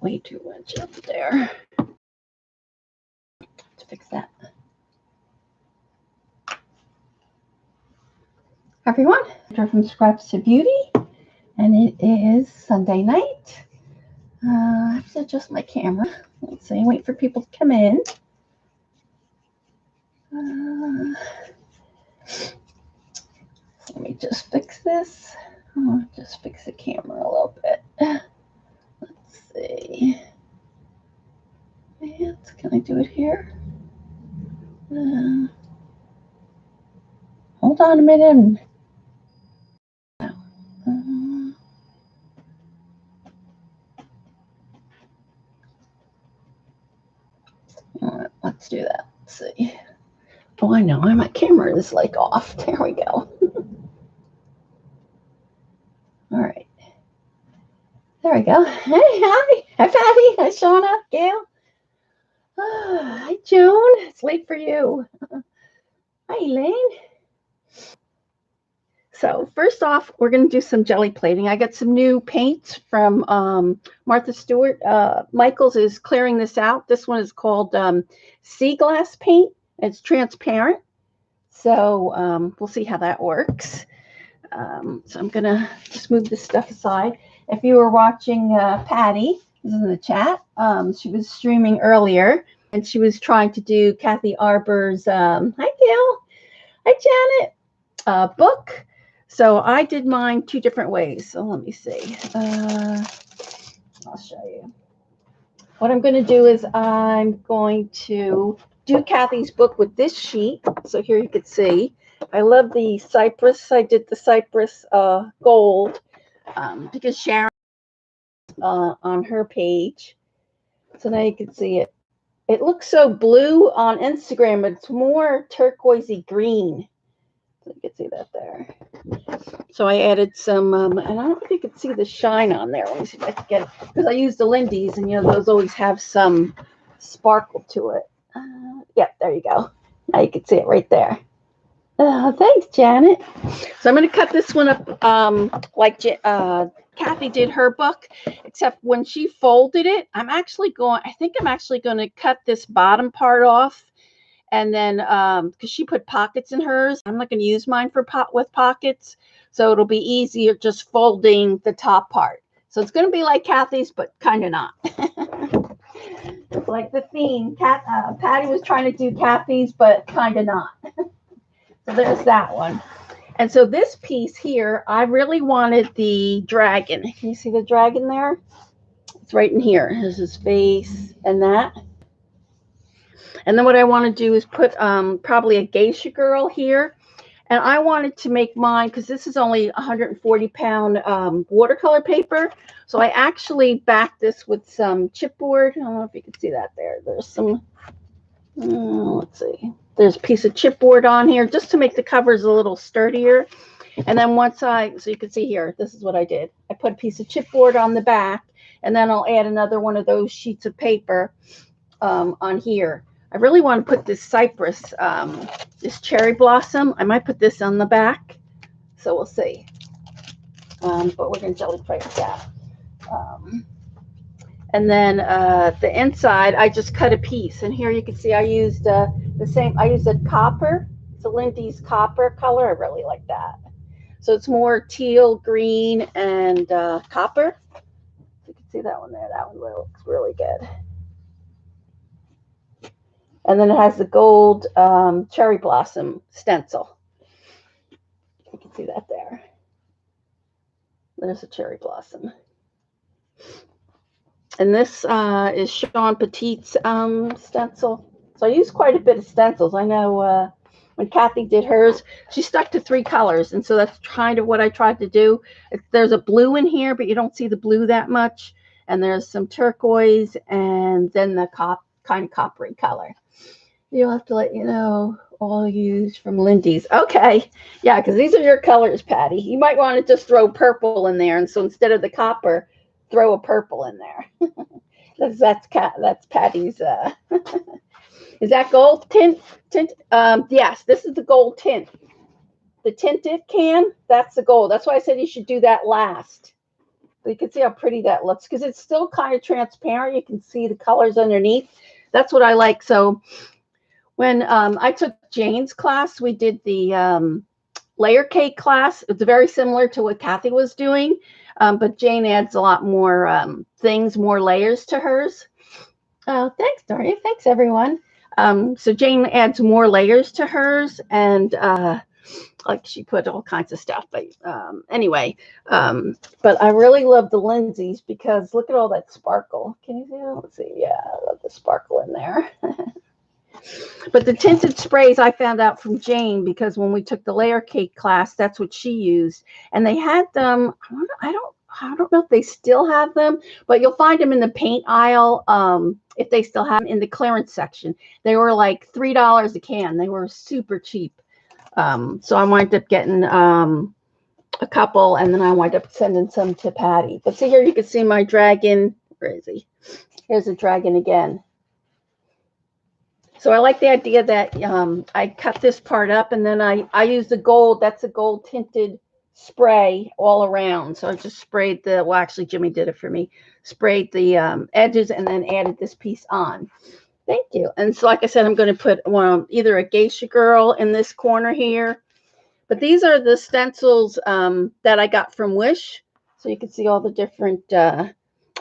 way too much up there. Let's fix that. Everyone, from Scraps to Beauty, and it is Sunday night. I have to adjust my camera. Let's see, wait for people to come in. Let me just fix this. I'll just fix the camera a little bit. Let's see. Can I do it here? Hold on a minute. Let's do that. Let's see. Oh, I know. My camera is like off. There we go. All right. There we go. Hey, hi. Hi, Patty. Hi, Shauna. Gail. Hi, Joan. It's late for you. Hi, Elaine. So first off, we're going to do some jelly plating. I got some new paints from Martha Stewart. Michael's is clearing this out. This one is called sea glass paint. It's transparent. So we'll see how that works. So I'm going to just move this stuff aside. If you were watching Patty, this is in the chat, she was streaming earlier, and she was trying to do Kathy Arbor's, hi, Gail. Hi, Janet, book. So I did mine two different ways. So let me see. I'll show you. What I'm going to do is I'm going to do Kathy's book with this sheet. So here you can see. I love the cypress. I did the cypress gold because Sharon on her page. So now you can see it. It looks so blue on Instagram, but it's more turquoisey green. So you can see that there. So I added some, and I don't know if you can see the shine on there. Let me see if I can get it. Because I used the Lindy's, and you know, those always have some sparkle to it. Yep, there you go. Now you can see it right there. Thanks, Janet. So I'm going to cut this one up like Kathy did her book, except when she folded it, I think I'm actually going to cut this bottom part off. And then, because she put pockets in hers, I'm not going to use mine for with pockets. So it'll be easier just folding the top part. So it's going to be like Kathy's, but kind of not. Like the theme, Patty was trying to do Kathy's, but kind of not. So there's that one. And so this piece here, I really wanted the dragon. Can you see the dragon there? It's right in here. There's his face and that. And then what I want to do is put probably a geisha girl here. And I wanted to make mine, because this is only 140-pound watercolor paper. So I actually backed this with some chipboard. I don't know if you can see that there. There's some, let's see. There's a piece of chipboard on here just to make the covers a little sturdier. And then so you can see here, this is what I did. I put a piece of chipboard on the back, and then I'll add another one of those sheets of paper on here. I really want to put this cypress, this cherry blossom. I might put this on the back, so we'll see. But we're going to jelly plate that. And then the inside, I just cut a piece. And here you can see I used I used a copper. It's a Lindy's copper color. I really like that. So it's more teal, green, and copper. You can see that one there. That one looks really good. And then it has the gold cherry blossom stencil. You can see that there. There's a cherry blossom. And this is Sean Petit's stencil. So I use quite a bit of stencils. I know when Kathy did hers, she stuck to 3 colors. And so that's kind of what I tried to do. There's a blue in here, but you don't see the blue that much. And there's some turquoise and then the kind of coppery color. You'll have to let you know all used from Lindy's. Okay. Yeah, because these are your colors, Patty. You might want to just throw purple in there. And so instead of the copper, throw a purple in there. that's Patty's. Is that gold tint? Yes, this is the gold tint. The tinted can, that's the gold. That's why I said you should do that last. But you can see how pretty that looks because it's still kind of transparent. You can see the colors underneath. That's what I like. So when I took Jane's class, we did the layer cake class. It's very similar to what Kathy was doing, but Jane adds a lot more things, more layers to hers. Thanks, Daria. Thanks, everyone. So Jane adds more layers to hers, and like she put all kinds of stuff. But anyway, but I really love the Lindsay's because look at all that sparkle. Can you see that? Let's see. Yeah, I love the sparkle in there. But the tinted sprays I found out from Jane because when we took the layer cake class, that's what she used, and they had them. I don't know if they still have them, but you'll find them in the paint aisle. If they still have them in the clearance section, they were like $3 a can. They were super cheap. So I wound up getting a couple, and then I wound up sending some to Patty. But see here, you can see my dragon. Where is he? Here's a dragon again. So I like the idea that I cut this part up, and then I use the gold. That's a gold tinted spray all around. So I just sprayed well, actually Jimmy did it for me. Sprayed the edges and then added this piece on. Thank you. And so like I said, I'm going to put either a geisha girl in this corner here. But these are the stencils that I got from Wish. So you can see all the different, I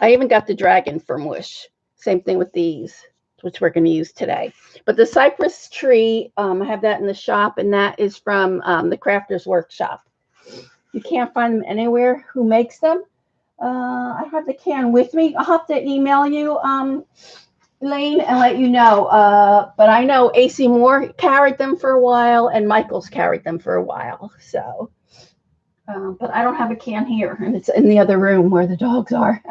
even got the dragon from Wish. Same thing with these, which we're going to use today. But the cypress tree, I have that in the shop, and that is from the Crafters Workshop. You can't find them anywhere. Who makes them? I have the can with me. I'll have to email you, Elaine, and let you know. But I know AC Moore carried them for a while, and Michael's carried them for a while. So, but I don't have a can here, and it's in the other room where the dogs are.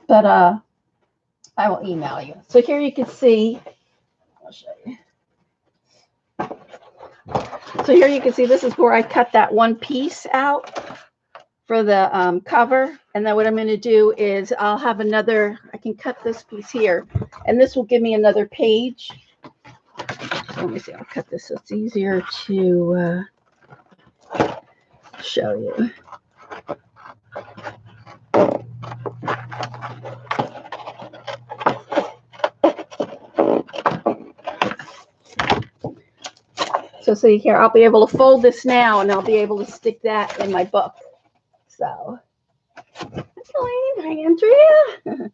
But I will email you. So here you can see. I'll show you. So here you can see this is where I cut that one piece out for the cover. And then what I'm going to do is I'll have another, I can cut this piece here, and this will give me another page. So let me see, I'll cut this so it's easier to show you. So see here, I'll be able to fold this now, and I'll be able to stick that in my book. So, hi Andrea.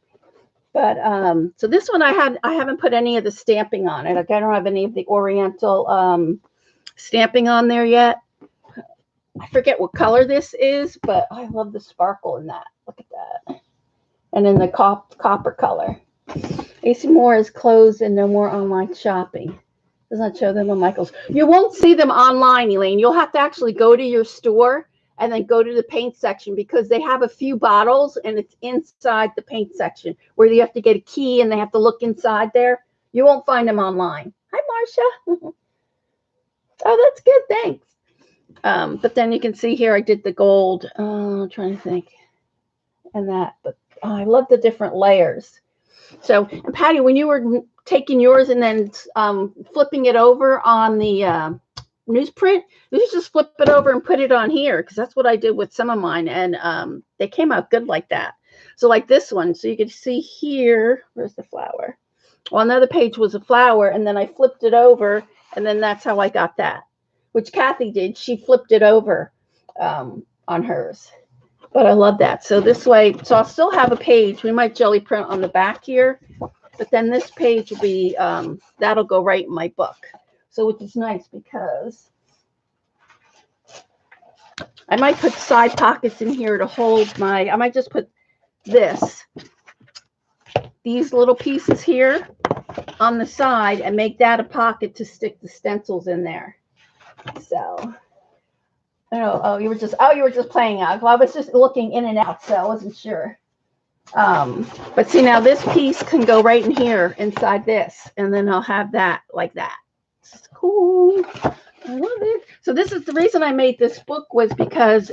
But so this one I haven't put any of the stamping on it. I don't have any of the Oriental stamping on there yet. I forget what color this is, but I love the sparkle in that. Look at that. And in the copper color. AC Moore is closed and no more online shopping. Does not show them on Michael's. You won't see them online, Elaine. You'll have to actually go to your store and then go to the paint section because they have a few bottles and it's inside the paint section where you have to get a key and they have to look inside there. You won't find them online. Hi, Marcia. Oh, that's good. Thanks. But then you can see here I did the gold. I'm trying to think. And that. But I love the different layers. So, and Patty, when you were taking yours and then flipping it over on the newsprint, you just flip it over and put it on here because that's what I did with some of mine, and they came out good like that. So like this one, so you can see here, where's the flower? Well, another page was a flower, and then I flipped it over, and then that's how I got that, which Kathy did. She flipped it over on hers. But I love that. So this way, so I'll still have a page. We might jelly print on the back here, but then this page will be, that'll go right in my book. So which is nice because I might put side pockets in here to hold my, I might just put these little pieces here on the side and make that a pocket to stick the stencils in there. So. Oh, you were just playing out. Well, I was just looking in and out, so I wasn't sure. But see, now this piece can go right in here inside this, and then I'll have that like that. It's cool. I love it. So this is the reason I made this book was because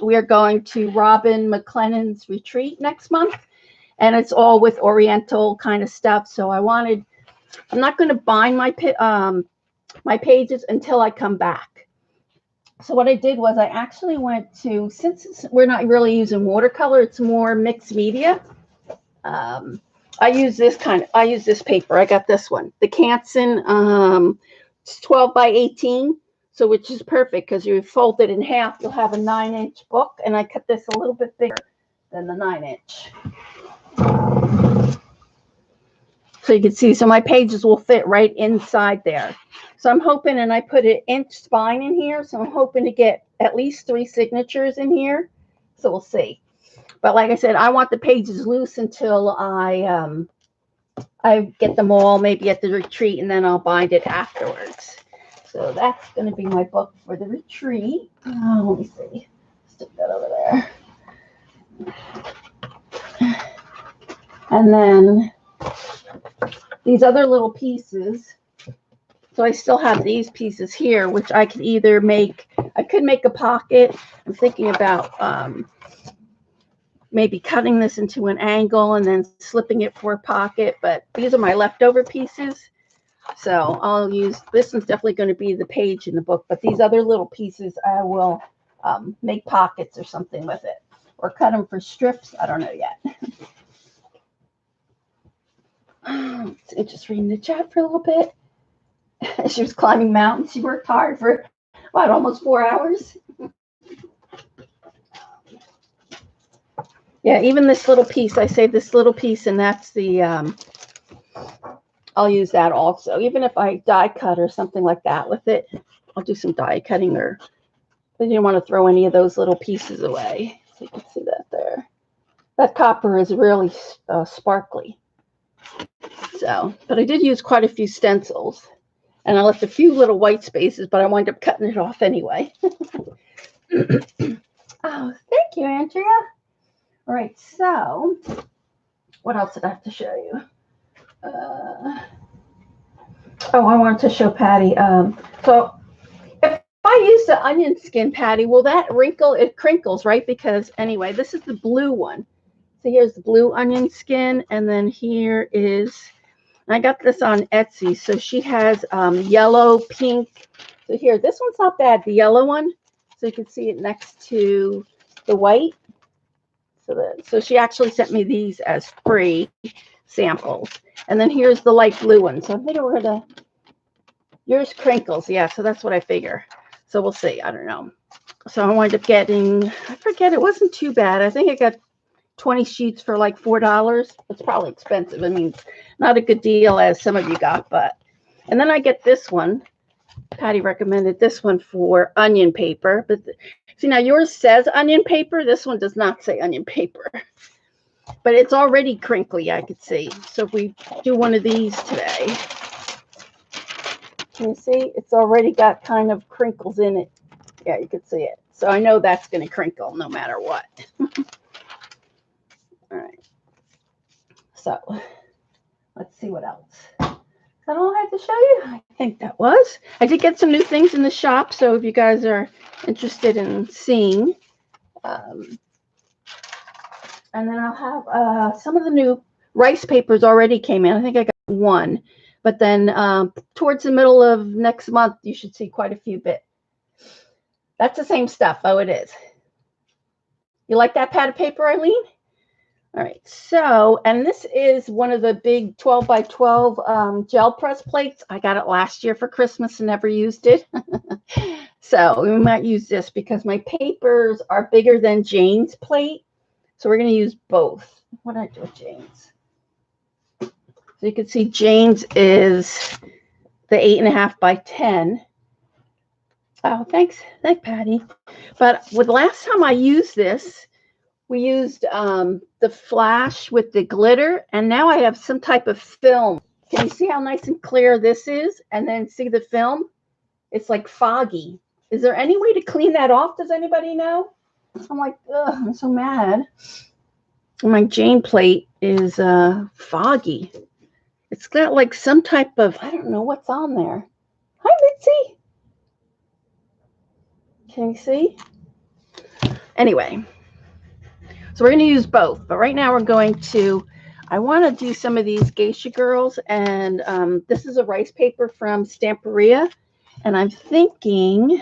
we are going to Robin McLennan's retreat next month, and it's all with Oriental kind of stuff. So I'm not going to bind my pages until I come back. So what I did was I actually went to, since we're not really using watercolor, it's more mixed media. I use this paper. I got this one, the Canson. It's 12 by 18, so which is perfect because you fold it in half, you'll have a 9-inch book, and I cut this a little bit bigger than the 9-inch. So you can see, so my pages will fit right inside there. So I'm hoping, and I put an inch spine in here, so I'm hoping to get at least 3 signatures in here. So we'll see. But like I said, I want the pages loose until I get them all maybe at the retreat, and then I'll bind it afterwards. So that's going to be my book for the retreat. Let me see. Stick that over there. And then these other little pieces. So I still have these pieces here, which I could either make, I could make a pocket. I'm thinking about maybe cutting this into an angle and then slipping it for a pocket, but these are my leftover pieces. So I'll use, this one's definitely going to be the page in the book, but these other little pieces I will make pockets or something with it, or cut them for strips. I don't know yet. So just reading the chat for a little bit. She was climbing mountains. She worked hard for, what, almost 4 hours? Yeah, even this little piece, I saved this little piece, and that's the, I'll use that also. Even if I die cut or something like that with it, I'll do some die cutting, or I didn't want to throw any of those little pieces away. So you can see that there. That copper is really sparkly. So, but I did use quite a few stencils, and I left a few little white spaces, but I wound up cutting it off anyway. Oh, thank you, Andrea. All right, so what else did I have to show you? Oh, I wanted to show Patty. So if I use the onion skin, Patty, will that wrinkle? It crinkles, right? Because anyway, this is the blue one. So here's the blue onion skin, and then here is, I got this on Etsy. So she has yellow, pink. So here, this one's not bad, the yellow one. So you can see it next to the white. So she actually sent me these as free samples. And then here's the light blue one. So I think we're going to, yours crinkles. Yeah, so that's what I figure. So we'll see. I don't know. So I wound up getting, I forget, it wasn't too bad. I think I got 20 sheets for like $4. It's probably expensive. I mean, not a good deal as some of you got, but, and then I get this one. Patty recommended this one for onion paper, but see, now yours says onion paper. This one does not say onion paper, but it's already crinkly, I could see. So if we do one of these today, can you see? It's already got kind of crinkles in it. Yeah, you can see it. So I know that's going to crinkle no matter what. All right. So let's see what else. Is that all I had to show you? I think that was. I did get some new things in the shop, so if you guys are interested in seeing. And then I'll have some of the new rice papers already came in. I think I got one. But then towards the middle of next month, you should see quite a few bits. That's the same stuff. Oh, it is. You like that pad of paper, Eileen? All right, so, and this is one of the big 12 by 12 gel press plates. I got it last year for Christmas and never used it. So we might use this because my papers are bigger than Jane's plate. So we're going to use both. What did I do with Jane's? So you can see Jane's is the 8.5 by 10. Oh, thanks, Patty. But with last time I used this, we used the flash with the glitter, and now I have some type of film. Can you see how nice and clear this is? And then see the film? It's like foggy. Is there any way to clean that off? Does anybody know? I'm like, ugh, I'm so mad. My Jane plate is foggy. It's got like some type of, I don't know what's on there. Hi, Mitzi. Can you see? Anyway. So we're going to use both, but right now we're going to, I want to do some of these geisha girls, and this is a rice paper from Stamperia, and I'm thinking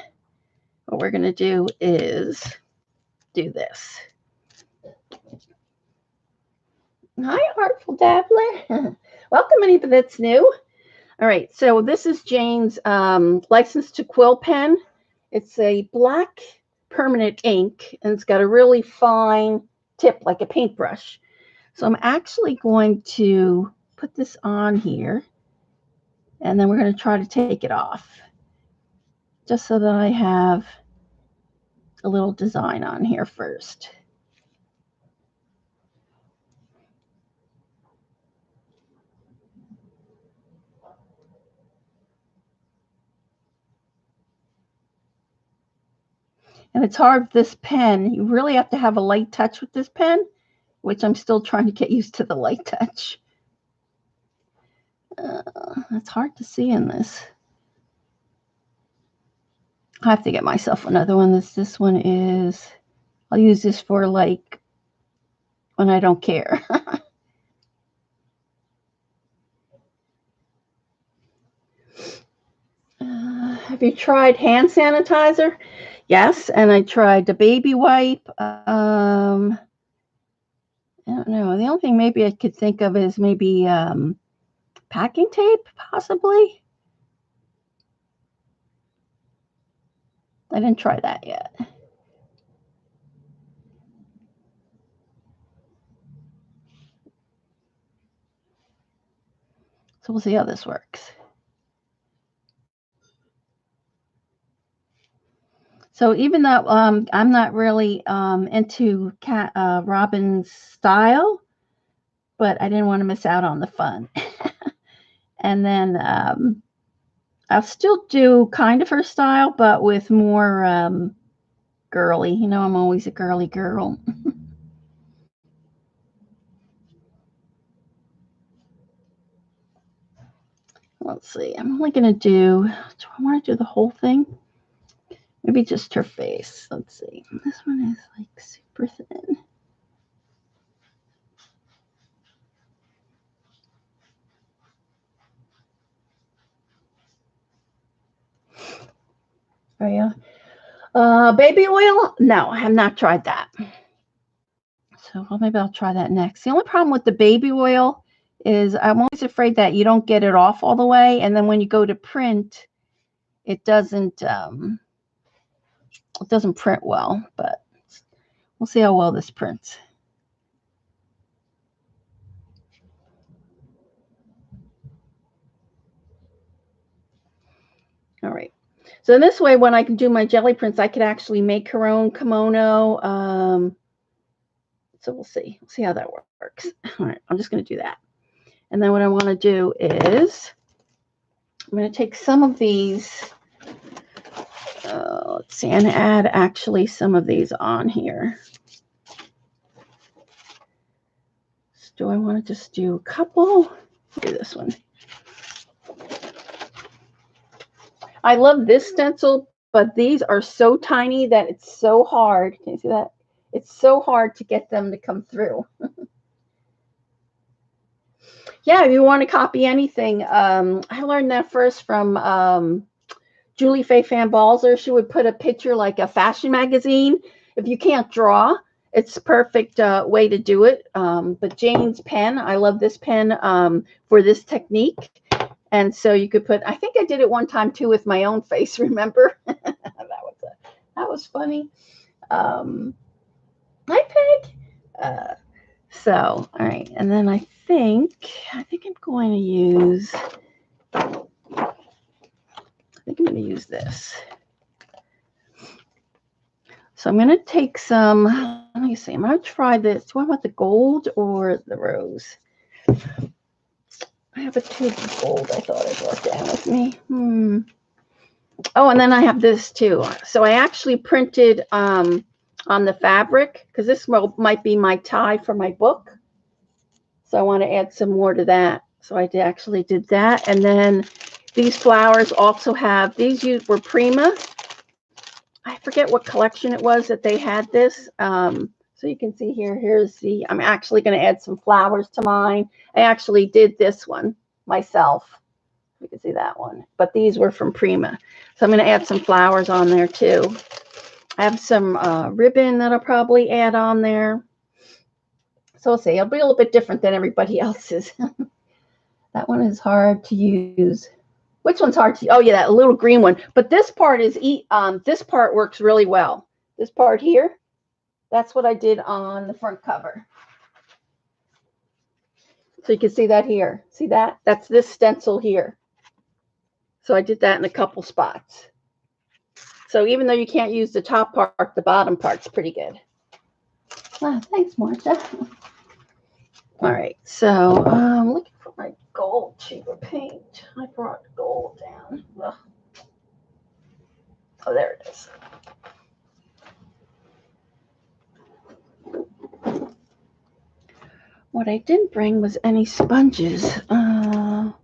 what we're going to do is do this. Hi, Artful Dabbler. Welcome, anybody that's new. All right, so this is Jane's License to Quill pen. It's a black permanent ink, and it's got a really fine tip like a paintbrush. So I'm actually going to put this on here, and then we're going to try to take it off, just so that I have a little design on here first. And it's hard with this pen. You really have to have a light touch with this pen, which I'm still trying to get used to the light touch. It's hard to see in this. I have to get myself another one. This one is, I'll use this for like when I don't care. Have you tried hand sanitizer? Yes, and I tried the baby wipe. I don't know. The only thing maybe I could think of is maybe packing tape, possibly. I didn't try that yet. So we'll see how this works. So even though I'm not really into Robin's style, but I didn't want to miss out on the fun. And then I'll still do kind of her style, but with more girly. You know, I'm always a girly girl. Let's see. I'm only going to do I want to do the whole thing? Maybe just her face. Let's see. This one is like super thin. Oh, yeah. Baby oil? No, I have not tried that. So well, maybe I'll try that next. The only problem with the baby oil is I'm always afraid that you don't get it off all the way. And then when you go to print, it doesn't print well, but we'll see how well this prints. All right. So in this way, when I can do my jelly prints, I could actually make her own kimono. So we'll see. We'll see how that works. All right. I'm just going to do that. And then what I want to do is I'm going to take some of these. Let's see, and add actually some of these on here. So do I want to just do a couple? Do this one. I love this stencil, but these are so tiny that it's so hard. Can you see that? It's so hard to get them to come through. Yeah, if you want to copy anything, I learned that first from Julie Faye Fan Balzer. She would put a picture like a fashion magazine. If you can't draw, it's a perfect way to do it. But Jane's pen, I love this pen for this technique. And so you could put, I think I did it one time too with my own face, remember? that was funny. Hi, Peg. So, all right. And then I think I'm going to use, this. So I'm going to take some, let me see, I'm going to try this. Do I want the gold or the rose? I have a tube of gold I thought I brought down with me. Oh, and then I have this too. So I actually printed on the fabric because this might be my tie for my book. So I want to add some more to that. So I actually did that. And then these flowers also have, these were Prima. I forget what collection it was that they had this. So you can see here, I'm actually going to add some flowers to mine. I actually did this one myself. You can see that one. But these were from Prima. So I'm going to add some flowers on there too. I have some ribbon that I'll probably add on there. So we'll see. It'll be a little bit different than everybody else's. That one is hard to use. Which one's hard to use? Oh, yeah, that little green one. But this part is this part works really well. This part here, that's what I did on the front cover. So you can see that here. See that? That's this stencil here. So I did that in a couple spots. So even though you can't use the top part, the bottom part's pretty good. Wow, thanks, Martha. All right, so I'm looking for my gold cheaper paint. I brought gold down. Ugh. Oh, there it is. What I didn't bring was any sponges. I'll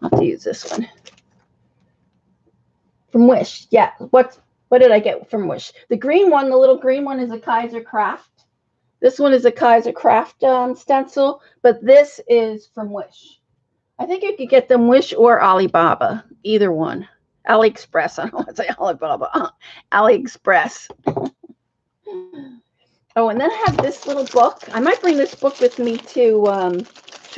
have to use this one. From Wish. Yeah, what did I get from Wish? The green one, the little green one is a Kaiser Craft. This one is a Kaiser Craft stencil, but this is from Wish. I think you could get them Wish or Alibaba, either one. AliExpress, I don't want to say Alibaba. AliExpress. Oh, and then I have this little book. I might bring this book with me to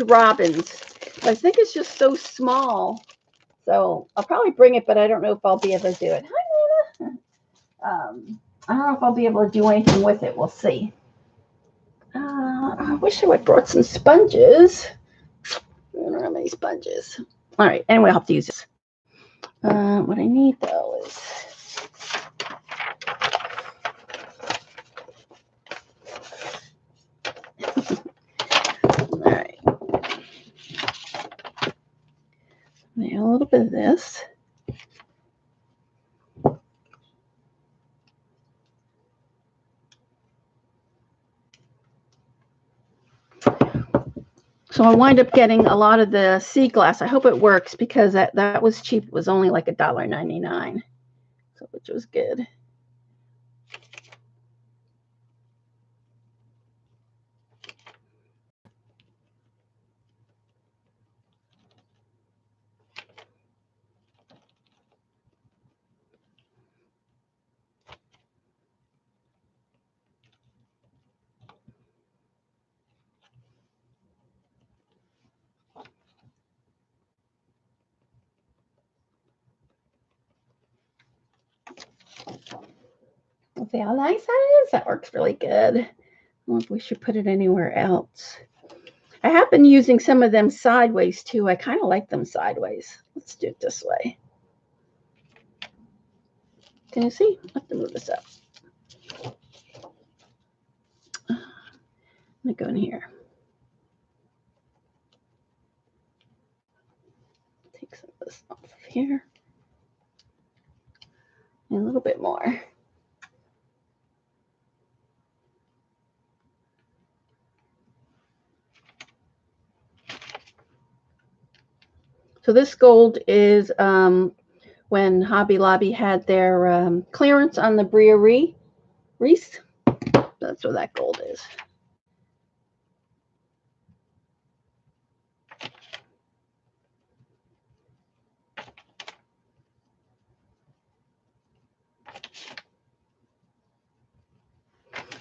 Robbins. I think it's just so small. So I'll probably bring it, but I don't know if I'll be able to do it. Hi, Nina. I don't know if I'll be able to do anything with it. We'll see. I wish I would have brought some sponges. I don't have any sponges. All right. Anyway, I'll have to use this. What I need, though, is... All right. Now, a little bit of this. So I wind up getting a lot of the sea glass. I hope it works because that was cheap. It was only like $1.99, so which was good. Let's see how nice that is. That works really good. I wonder if we should put it anywhere else. I have been using some of them sideways too. I kind of like them sideways. Let's do it this way. Can you see? I have to move this up. Let me go in here. Take some of this off of here. And a little bit more. So this gold is when Hobby Lobby had their clearance on the Bria Reese. That's what that gold is.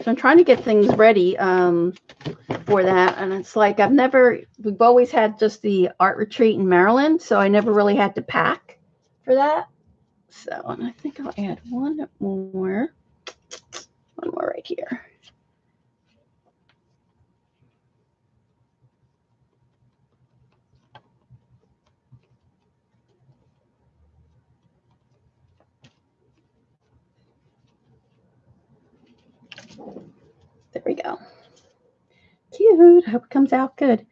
So I'm trying to get things ready for that. And it's like we've always had just the art retreat in Maryland. So I never really had to pack for that. So, and I think I'll add one more right here. There we go. Cute. I hope it comes out good.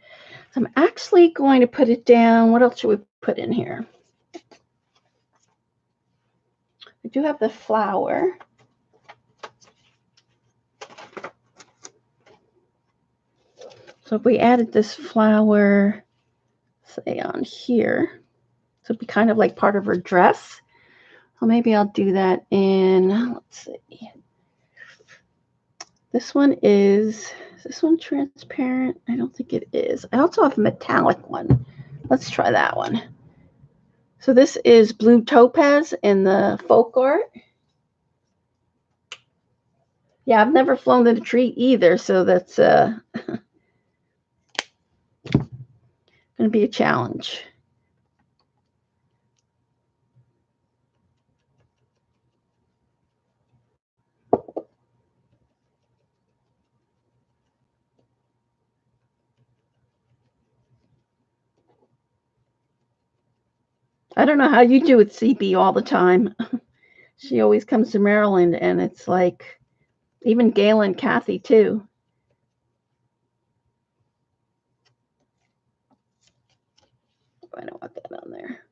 So I'm actually going to put it down. What else should we put in here? I do have the flower. So if we added this flower, say on here, so it'd be kind of like part of her dress. So maybe I'll do that in, let's see. This one is Is this one transparent? I don't think it is. I also have a metallic one. Let's try that one. So this is Blue Topaz in the folk art. Yeah, I've never flown the tree either, so that's going to be a challenge. I don't know how you do with CB all the time. She always comes to Maryland, and it's like, even Gail and Kathy, too. I don't want that on there.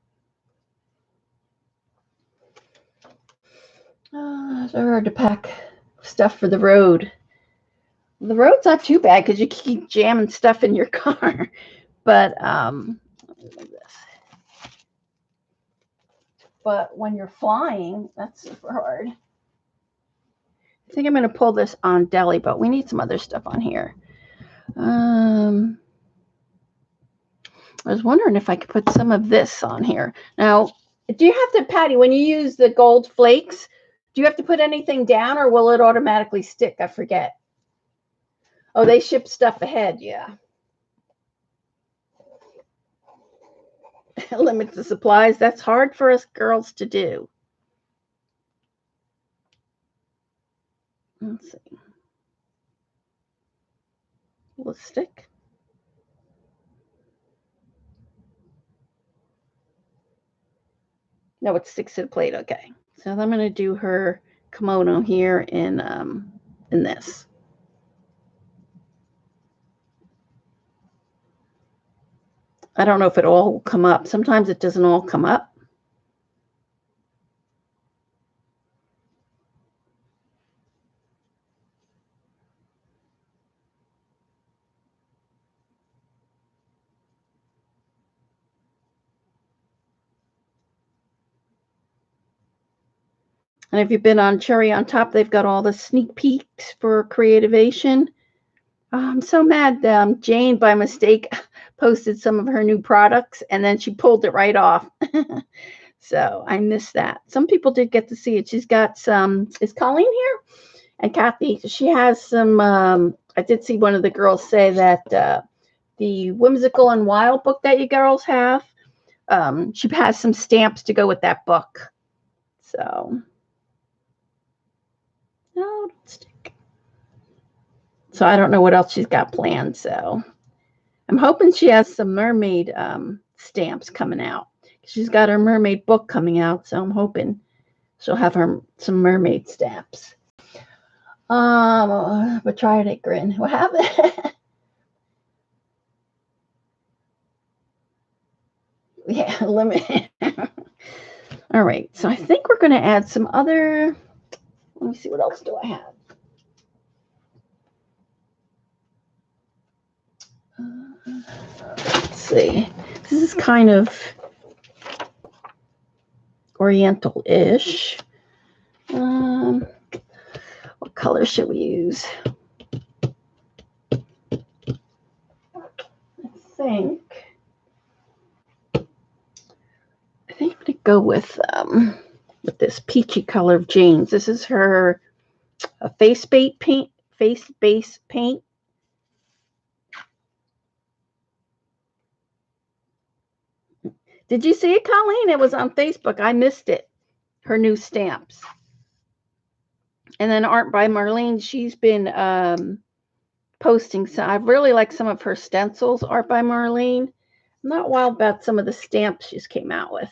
They're hard to pack stuff for the road. The road's not too bad because you keep jamming stuff in your car. But but when you're flying, that's super hard. I think I'm going to pull this on Deli, but we need some other stuff on here. I was wondering if I could put some of this on here. Now, do you have to, Patty, when you use the gold flakes, do you have to put anything down or will it automatically stick? I forget. Oh, they ship stuff ahead. Yeah. Limit the supplies. That's hard for us girls to do. Let's see. Will it stick? No, it sticks to the plate. Okay. So I'm going to do her kimono here in this. I don't know if it all will come up. Sometimes it doesn't all come up. And if you've been on Cherry on Top, they've got all the sneak peeks for Creativation. Oh, I'm so mad. Jane, by mistake, posted some of her new products, and then she pulled it right off. So I missed that. Some people did get to see it. She's got some. Is Colleen here? And Kathy, she has some. I did see one of the girls say that the Whimsical and Wild book that you girls have, she has some stamps to go with that book. So. No, don't stick. So I don't know what else she's got planned. So I'm hoping she has some mermaid stamps coming out. She's got her mermaid book coming out, so I'm hoping she'll have some mermaid stamps. But try it, grin. What happened? Yeah, limit. All right, so I think we're going to add some other. Let me see, what else do I have? Let's see. This is kind of Oriental-ish. What color should we use? I think I'm going to go with this peachy color of Jane's. This is her face base paint. Did you see it, Colleen? It was on Facebook. I missed it. Her new stamps. And then Art by Marlene, she's been posting. So I really like some of her stencils, Art by Marlene. I'm not wild about some of the stamps she's came out with.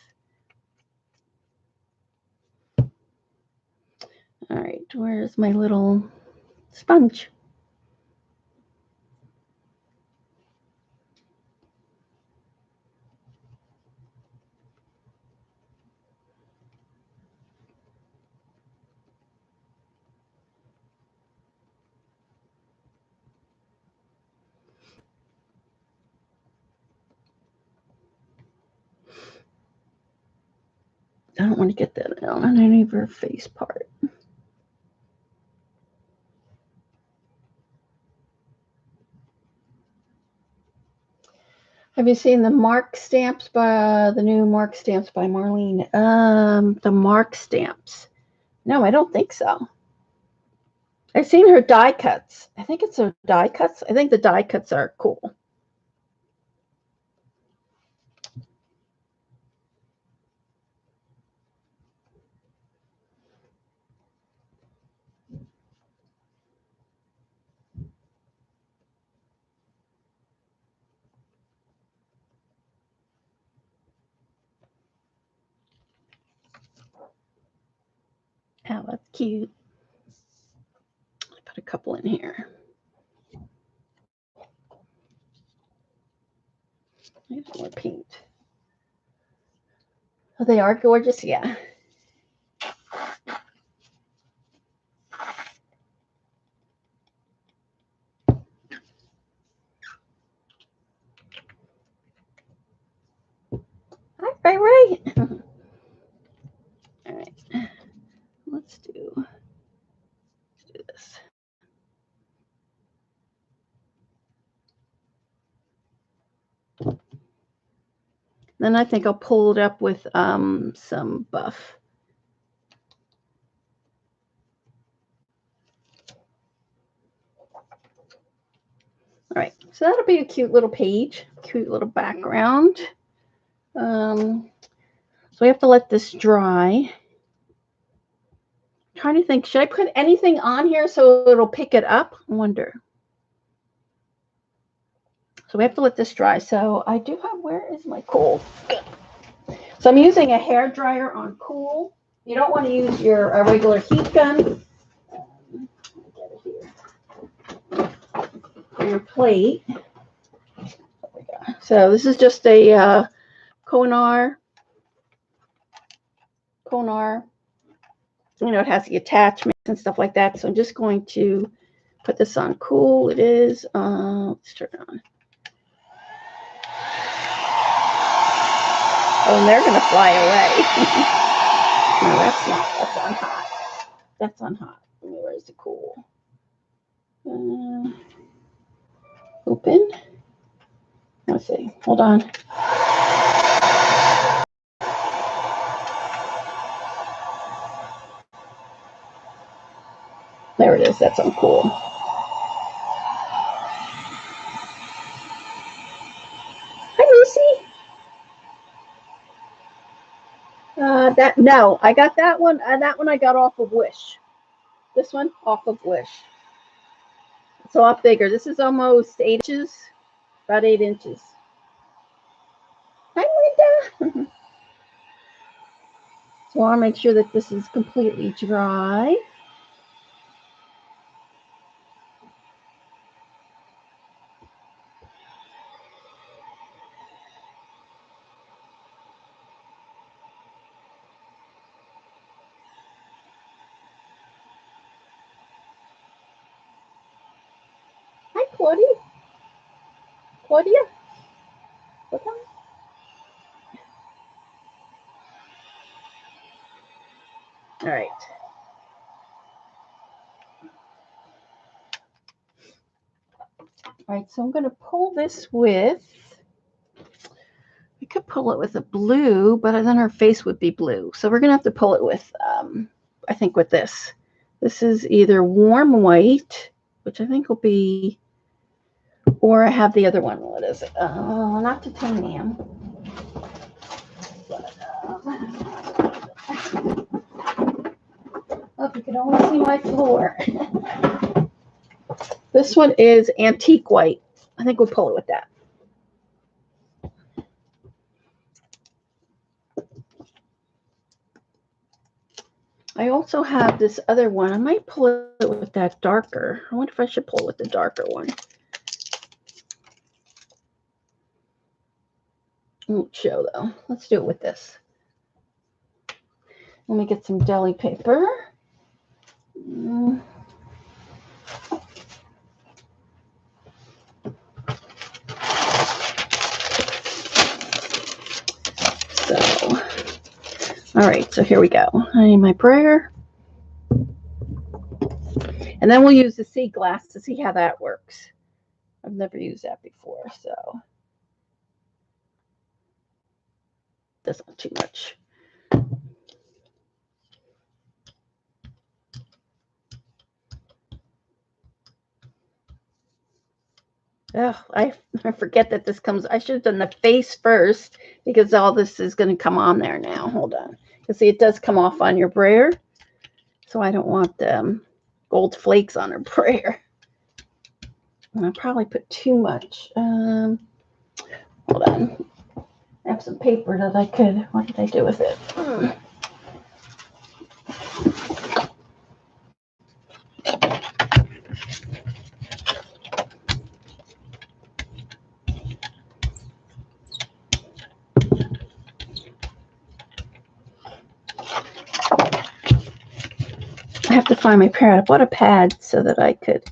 All right, where's my little sponge? I don't want to get that on any of her face part. Have you seen the mark stamps by the new mark stamps by Marlene? The mark stamps. No, I don't think so. I've seen her die cuts. I think it's her die cuts. I think the die cuts are cool. Oh, that's cute. Put a couple in here. There's more paint. Oh, they are gorgeous, yeah. Right. All right. Let's do this. Then I think I'll pull it up with some buff. All right, so that'll be a cute little page, cute little background. So we have to let this dry. I'm trying to think, should I put anything on here so it'll pick it up? I wonder. So we have to let this dry. So I do have, where is my cool? So I'm using a hair dryer on cool. You don't want to use your regular heat gun. Get it here. For your plate. So this is just a Konar. You know, it has the attachments and stuff like that. So I'm just going to put this on cool. It is, let's turn it on. Oh, and they're going to fly away. No, that's not. That's on hot. That's on hot. Where's the cool? Open. Let's see. Hold on. There it is. That's on cool. Hi, Lucy. No, I got that one. That one I got off of Wish. This one off of Wish. It's a lot bigger. This is almost 8 inches. About 8 inches. Hi, Linda. So I'll make sure that this is completely dry. Hi, Claudia. Claudia. What's on? All right. All right, so I'm going to pull this with, I could pull it with a blue, but then her face would be blue. So we're going to have to pull it with, I think with this. This is either warm white, which I think will be, or I have the other one. What is it? Not titanium. But, oh, you can only see my floor. This one is antique white. I think we'll pull it with that. I also have this other one. I might pull it with that darker. I wonder if I should pull it with the darker one. Won't show though. Let's do it with this. Let me get some deli paper. So, all right, so here we go. I need my brayer. And then we'll use the sea glass to see how that works. I've never used that before, so. That's not too much. Oh, I forget that this comes. I should have done the face first because all this is going to come on there now. Hold on. You see, it does come off on your brayer. So I don't want gold flakes on her brayer. And I probably put too much. Hold on. I have some paper that I could. What did I do with it? I have to find my pad. I bought a pad so that I could.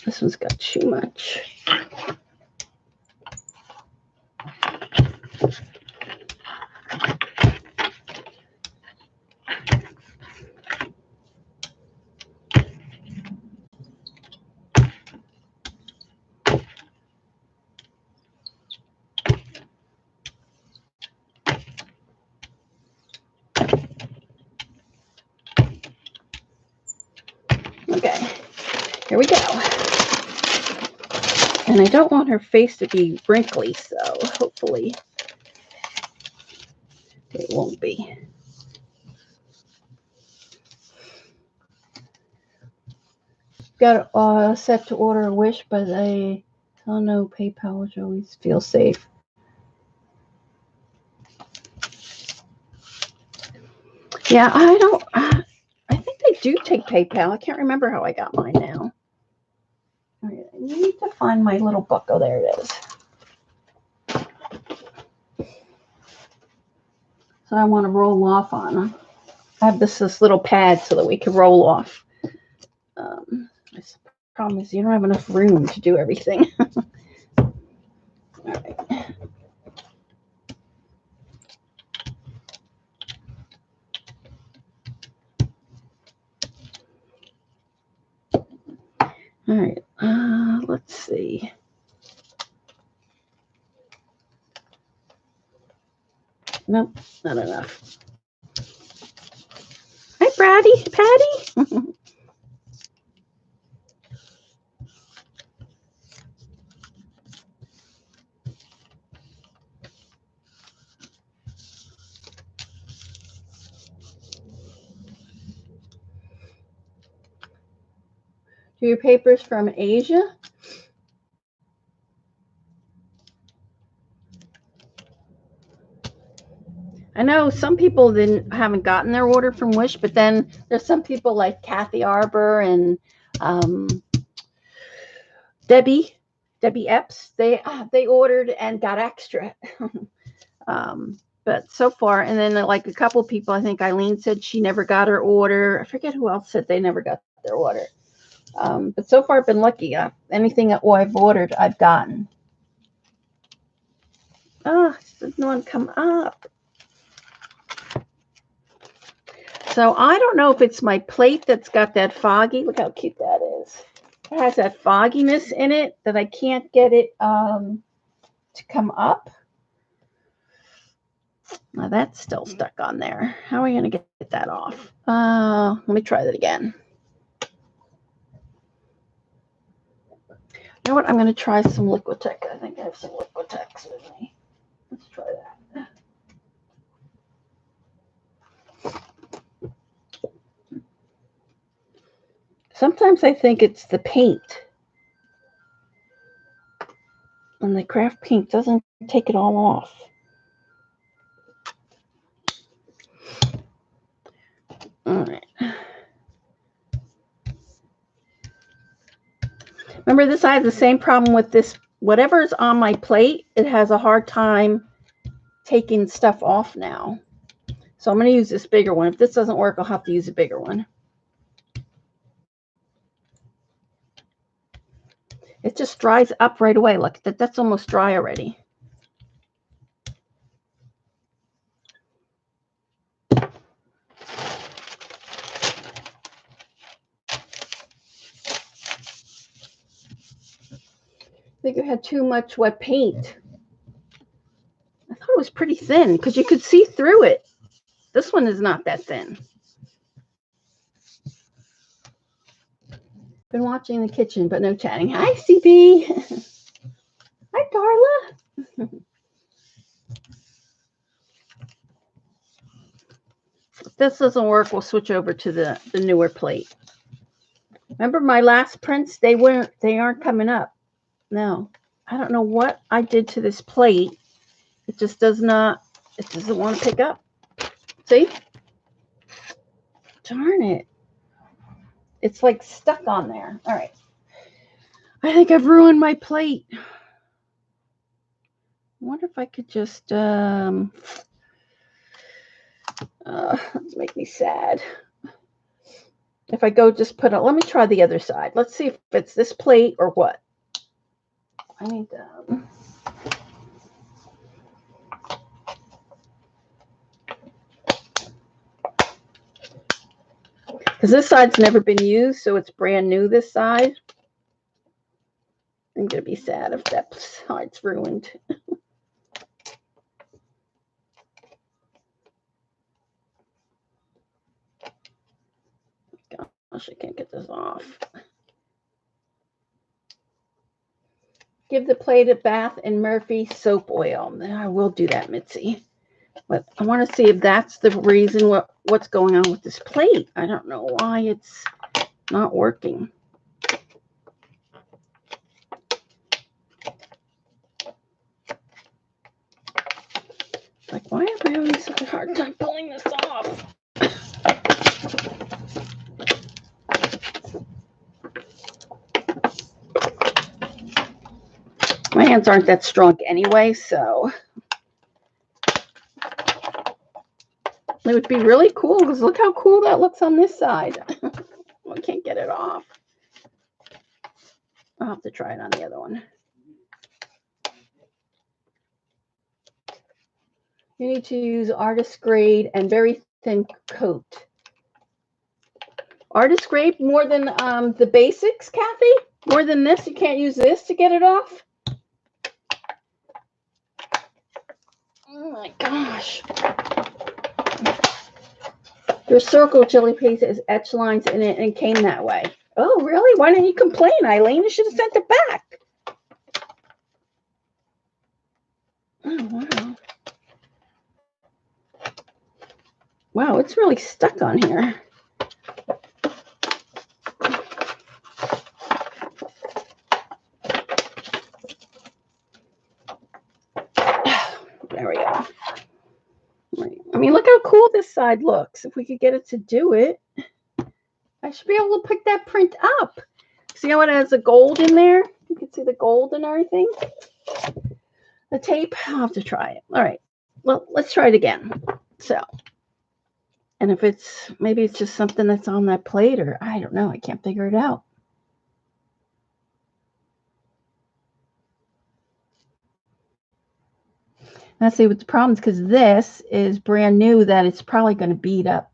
This one's got too much. Okay, here we go. And I don't want her face to be wrinkly, so hopefully it won't be. Got set to order a Wish, but I don't know PayPal, which always feels safe. Yeah, I think they do take PayPal. I can't remember how I got mine now. I need to find my little book. Oh, there it is. So I want to roll off on. I have this little pad so that we can roll off. The problem is you don't have enough room to do everything. All right. All right, let's see. Nope, not enough. Hi, Patty. Do your papers from Asia? I know some people haven't gotten their order from Wish, but then there's some people like Kathy Arbor and Debbie Epps. They ordered and got extra. But so far, and then like a couple people, I think Eileen said she never got her order. I forget who else said they never got their order. But so far, I've been lucky. Anything that I've ordered, I've gotten. Oh, didn't one come up? So I don't know if it's my plate that's got that foggy. Look how cute that is. It has that fogginess in it that I can't get it to come up. Now that's still stuck on there. How are we going to get that off? Let me try that again. You know what? I'm going to try some Liquitex. I think I have some Liquitex with me. Let's try that. Sometimes I think it's the paint. And the craft paint doesn't take it all off. All right. Remember this, I have the same problem with this. Whatever's on my plate, it has a hard time taking stuff off now. So I'm going to use this bigger one. If this doesn't work, I'll have to use a bigger one. It just dries up right away. Look, that's almost dry already. I think I had too much wet paint. I thought it was pretty thin because you could see through it. This one is not that thin. Been watching the kitchen, but no chatting. Hi, CB. Hi, Darla. If this doesn't work, we'll switch over to the newer plate. Remember my last prints? They aren't coming up. No, I don't know what I did to this plate. It just doesn't want to pick up. See? Darn it. It's like stuck on there. All right. I think I've ruined my plate. I wonder if I could just, let's make me sad. If I go just put it, let me try the other side. Let's see if it's this plate or what. I need because this side's never been used, so it's brand new, this side. I'm going to be sad if that side's ruined. Gosh, I can't get this off. Give the plate a bath in Murphy soap oil. I will do that, Mitzi. But I want to see if that's the reason what's going on with this plate. I don't know why it's not working. Like, why am I having such a hard time pulling this off? My hands aren't that strong anyway, so it would be really cool because look how cool that looks on this side. I can't get it off. I'll have to try it on the other one. You need to use artist grade and very thin coat. Artist grade more than the basics, Kathy? More than this? You can't use this to get it off? Oh my gosh. Your circle jelly paste has etched lines in it and came that way. Oh, really? Why didn't you complain, Eileen? You should have sent it back. Oh, wow. Wow, it's really stuck on here. There we go. I mean, look how cool this side looks. If we could get it to do it, I should be able to pick that print up. See how it has the gold in there? You can see the gold and everything. The tape, I'll have to try it. All right, well, let's try it again. So, and if it's, maybe it's just something that's on that plate, or I don't know, I can't figure it out. Now, see what the problem is, because this is brand new, that it's probably going to bead up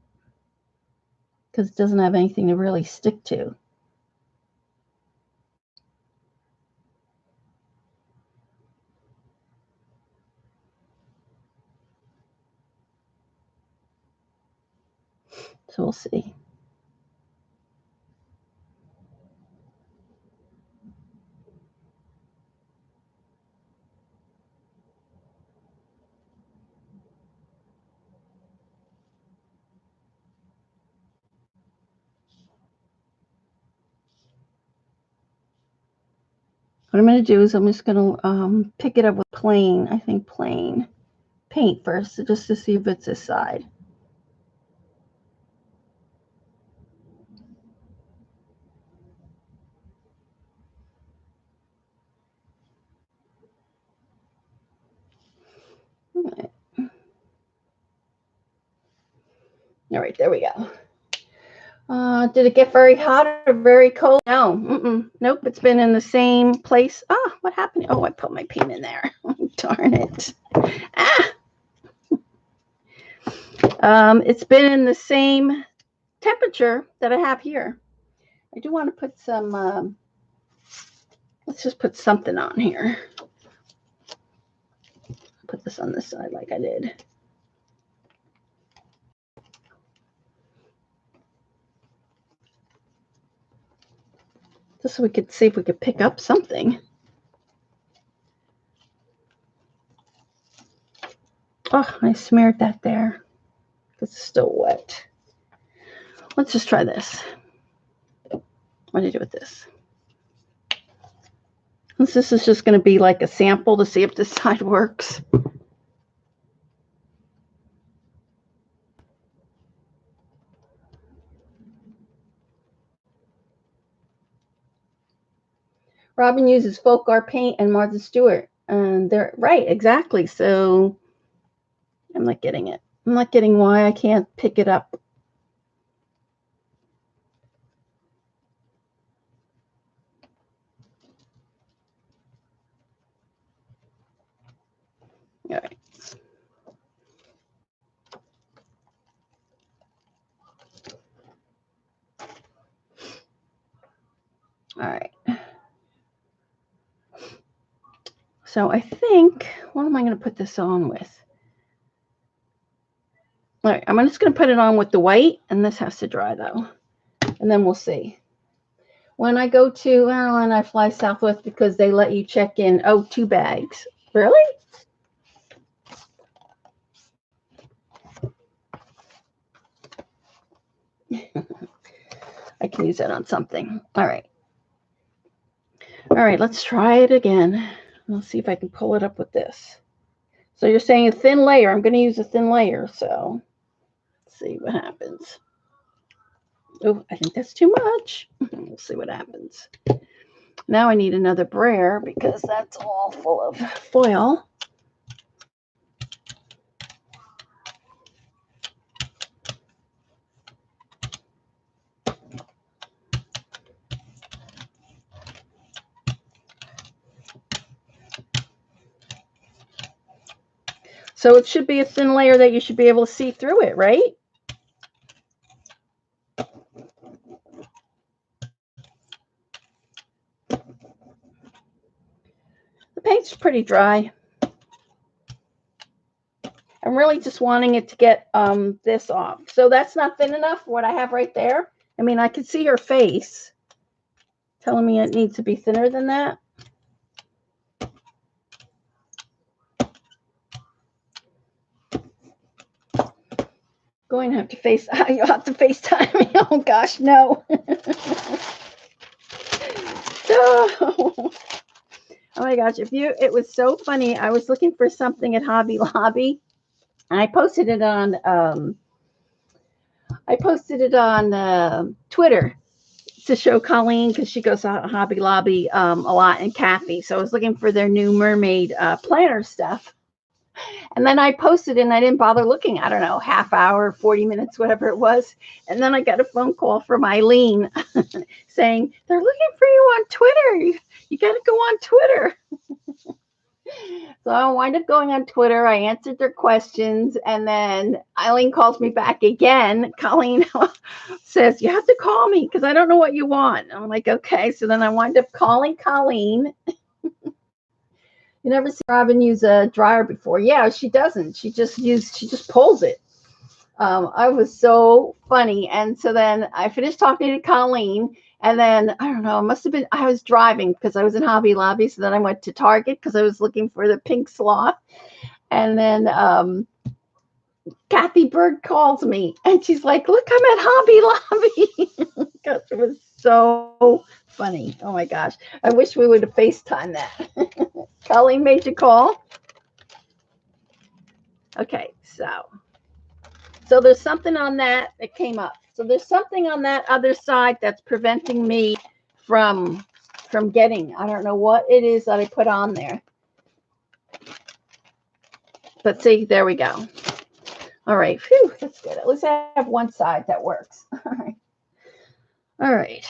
because it doesn't have anything to really stick to. So we'll see. What I'm going to do is I'm just going to pick it up with plain, I think plain paint first, just to see if it's this side. All right. All right, there we go. Did it get very hot or very cold? No, nope, it's been in the same place. Ah, what happened? Oh, I put my paint in there. Darn it. Ah! It's been in the same temperature that I have here. I do want to put some, let's just put something on here. Put this on this side like I did. Just so we could see if we could pick up something. Oh, I smeared that there. It's still wet. Let's just try this. What do you do with this? This is just going to be like a sample to see if this side works. Robin uses folk art paint and Martha Stewart. And they're right, exactly. So I'm not getting it. I'm not getting why I can't pick it up. All right. All right. So I think, what am I going to put this on with? All right, I'm just going to put it on with the white, and this has to dry though, and then we'll see. When I go to Maryland, I fly Southwest because they let you check in, 2 bags. Really? I can use that on something. All right. All right, let's try it again. Let's see if I can pull it up with this. So you're saying a thin layer. I'm going to use a thin layer, so let's see what happens. Oh, I think that's too much. We'll see what happens. Now I need another brayer because that's all full of foil. So it should be a thin layer that you should be able to see through it, right? The paint's pretty dry. I'm really just wanting it to get this off. So that's not thin enough for what I have right there. I mean, I can see her face telling me it needs to be thinner than that. Going to have to you'll have to FaceTime me. Oh gosh, no. Oh my gosh, it was so funny. I was looking for something at Hobby Lobby, and I posted it on Twitter to show Colleen, because she goes to Hobby Lobby a lot, and Kathy. So I was looking for their new mermaid planner stuff. And then I posted it and I didn't bother looking. I don't know, half hour, 40 minutes, whatever it was. And then I got a phone call from Eileen saying, they're looking for you on Twitter. You got to go on Twitter. So I wind up going on Twitter. I answered their questions. And then Eileen calls me back again. Colleen says, you have to call me because I don't know what you want. I'm like, okay. So then I wind up calling Colleen. You never see Robin use a dryer before. Yeah, she doesn't. She just pulls it. I was so funny. And so then I finished talking to Colleen, and then I don't know, it must have been, I was driving because I was in Hobby Lobby. So then I went to Target because I was looking for the pink sloth. And then Kathy Bird calls me and she's like, look, I'm at Hobby Lobby. Gosh, it was so funny. Oh my gosh. I wish we would have FaceTimed that. Colleen made you call. Okay, so there's something on that came up. So there's something on that other side that's preventing me from getting, I don't know what it is that I put on there. But see, there we go. All right, phew, that's good. At least I have one side that works. All right. All right.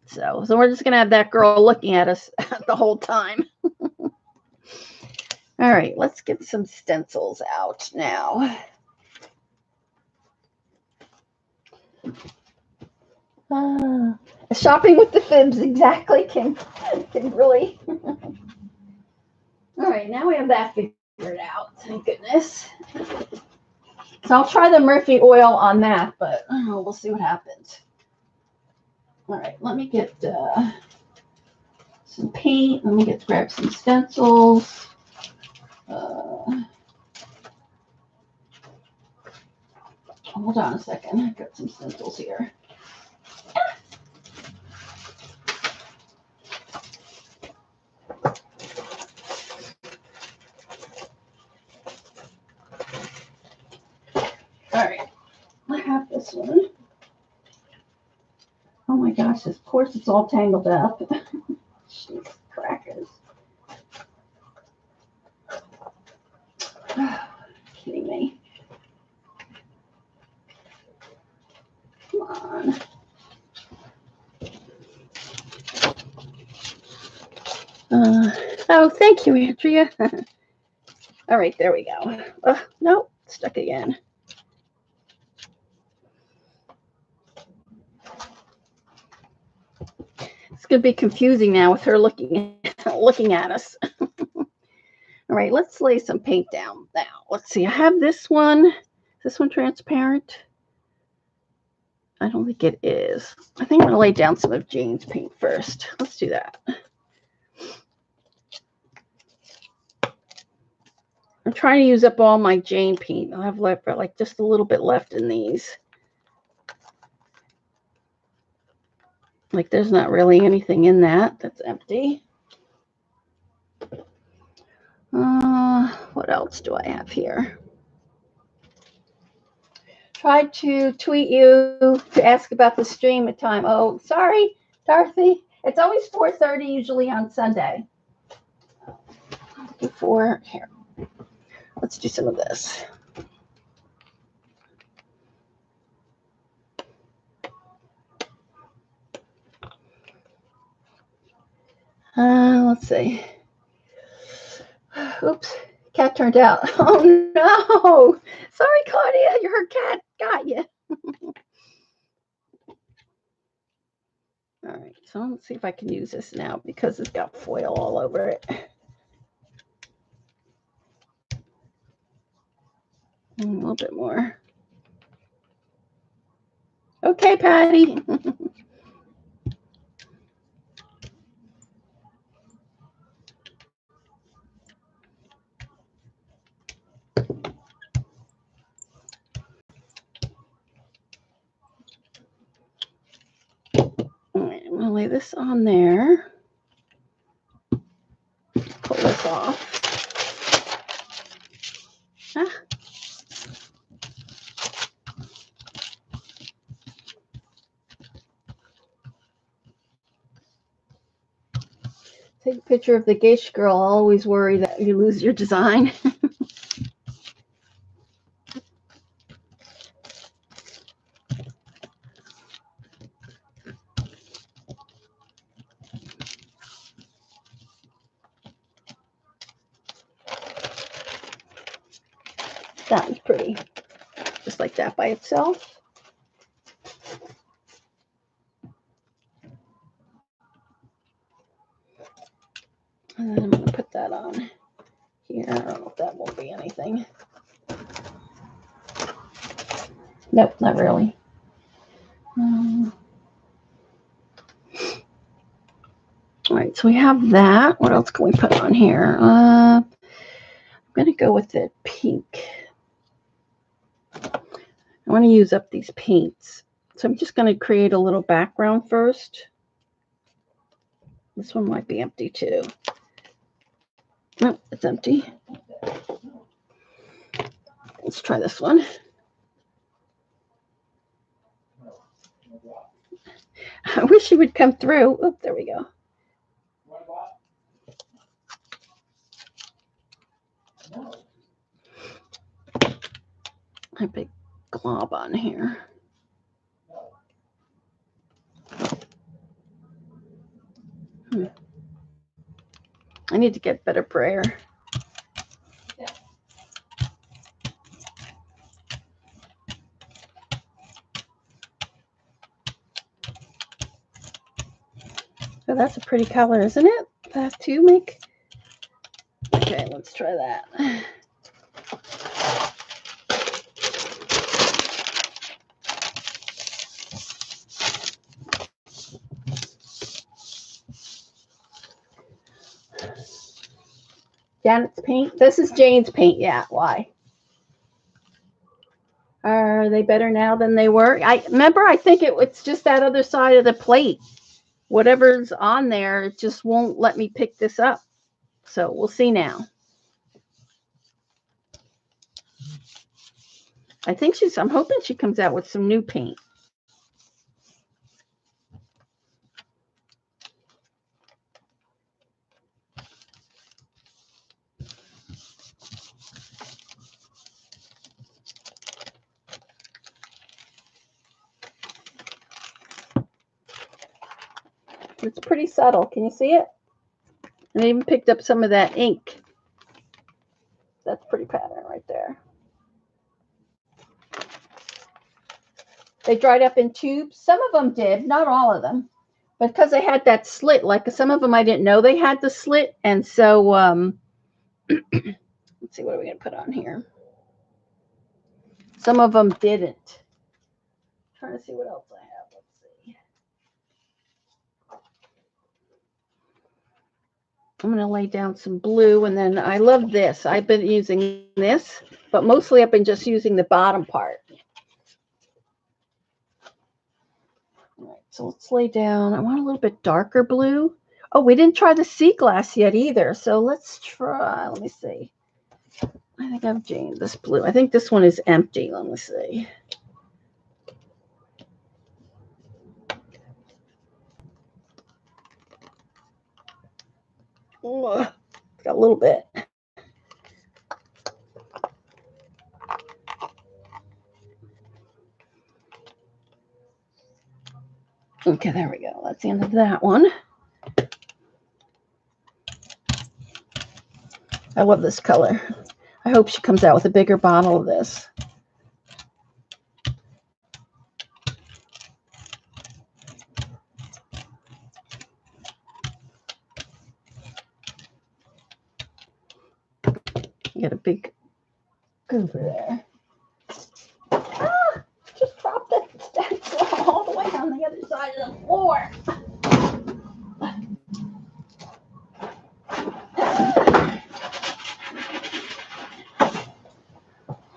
So we're just going to have that girl looking at us the whole time. All right, let's get some stencils out now. Shopping with the fibs, exactly, can really. All right, now we have that figured out. Thank goodness. So I'll try the Murphy oil on that, but we'll see what happens. All right, let me get some paint. Let me grab some stencils. Hold on a second. I've got some stencils here. All right, I have this one. Oh my gosh, of course it's all tangled up. Jeez, crackers. Kidding me. Come on. Oh, thank you, Andrea. All right, there we go. Oh, nope, stuck again. It's going to be confusing now with her looking at us. All right, let's lay some paint down now. Let's see. I have this one. Is this one transparent? I don't think it is. I think I'm going to lay down some of Jane's paint first. Let's do that. I'm trying to use up all my Jane paint. I have left like just a little bit left in these. Like there's not really anything in that. That's empty. What else do I have here? Tried to tweet you to ask about the stream at time. Oh, sorry, Dorothy. It's always 4:30 usually on Sunday. Before here. Let's do some of this. Let's see. Oops, cat turned out. Oh no! Sorry, Claudia, your cat got you. All right, so let's see if I can use this now because it's got foil all over it. A little bit more. Okay, Patty. All right, I'm gonna lay this on there. Pull this off. Take a picture of the Geish girl. I'll always worry that you lose your design. That was pretty. Just like that by itself. And then I'm going to put that on here. I don't know if that will be anything. Nope, not really. All right, so we have that. What else can we put on here? I'm going to go with the pink. I want to use up these paints. So I'm just going to create a little background first. This one might be empty too. Nope, it's empty. Let's try this one. I wish she would come through. Oh, there we go. my big glob on here. I need to get better brayer. So that's a pretty color, isn't it? That too, make. Okay, let's try that. Janet's paint. This is Jane's paint. Yeah, why? Are they better now than they were? I remember. I think it's just that other side of the plate. Whatever's on there, it just won't let me pick this up. So we'll see now. I think I'm hoping she comes out with some new paint. It's pretty subtle. Can you see it? And I even picked up some of that ink. That's pretty pattern right there. They dried up in tubes. Some of them did, not all of them. But because they had that slit, like some of them I didn't know they had the slit. And so, let's see, what are we going to put on here? Some of them didn't. I'm trying to see what else I have. Let's see. I'm going to lay down some blue, and then I love this. I've been using this, but mostly I've been just using the bottom part. All right, so let's lay down. I want a little bit darker blue. Oh, we didn't try the sea glass yet either, so let's try. Let me see. I think I've changed this blue. I think this one is empty. Let me see. Oh, got a little bit. Okay, there we go. That's the end of that one. I love this color. I hope she comes out with a bigger bottle of this. Get a big goober there. Ah, just dropped the stencil all the way on the other side of the floor.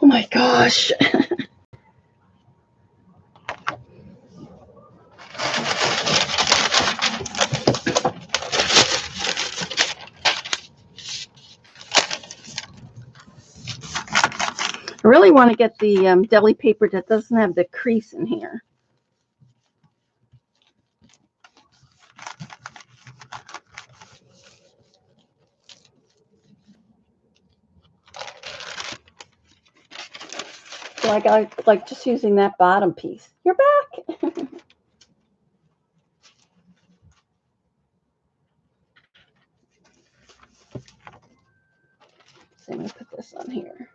Oh my gosh. I really want to get the deli paper that doesn't have the crease in here. Like I like just using that bottom piece. You're back. So I'm going to put this on here.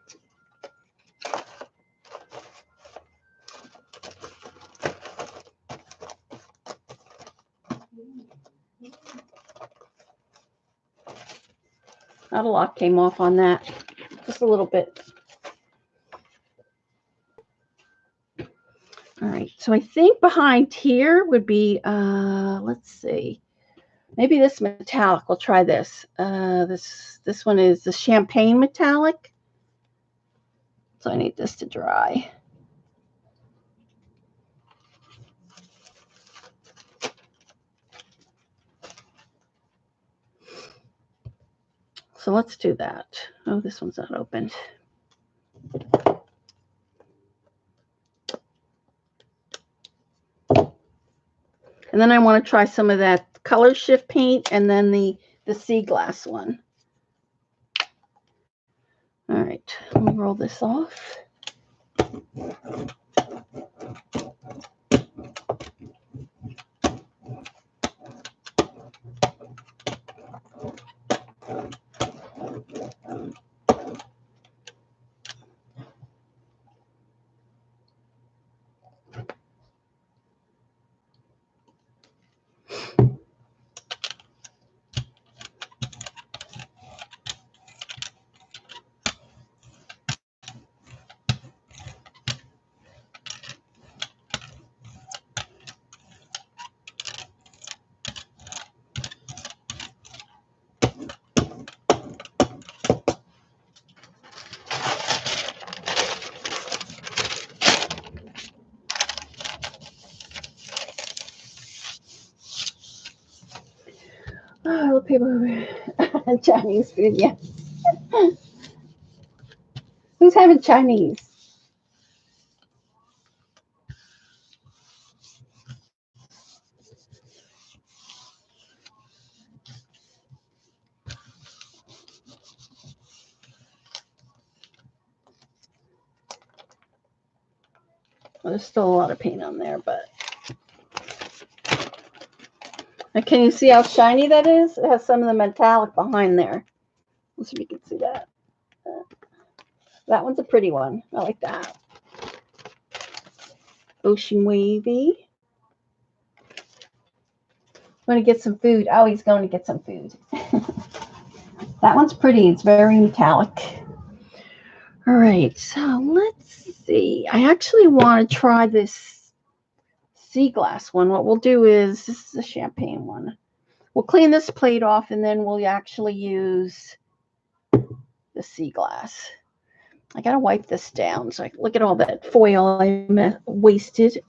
Not a lot came off on that. Just a little bit. All right. So I think behind here would be, let's see. Maybe this metallic. We'll try this. This one is the champagne metallic. So I need this to dry. So let's do that. Oh, this one's not opened. And then I want to try some of that color shift paint and then the sea glass one. All right, let me roll this off. Oh, people Chinese food, yeah. Who's having Chinese? Well, there's still a lot of paint on there, but can you see how shiny that is? It has some of the metallic behind there. Let's see if you can see that. That one's a pretty one. I like that. Ocean wavy. Going to get some food. Oh, he's going to get some food. That one's pretty. It's very metallic. All right, so let's see. I actually want to try this sea glass one. What we'll do is, this is a champagne one. We'll clean this plate off and then we'll actually use the sea glass. I got to wipe this down. So look at all that foil I wasted.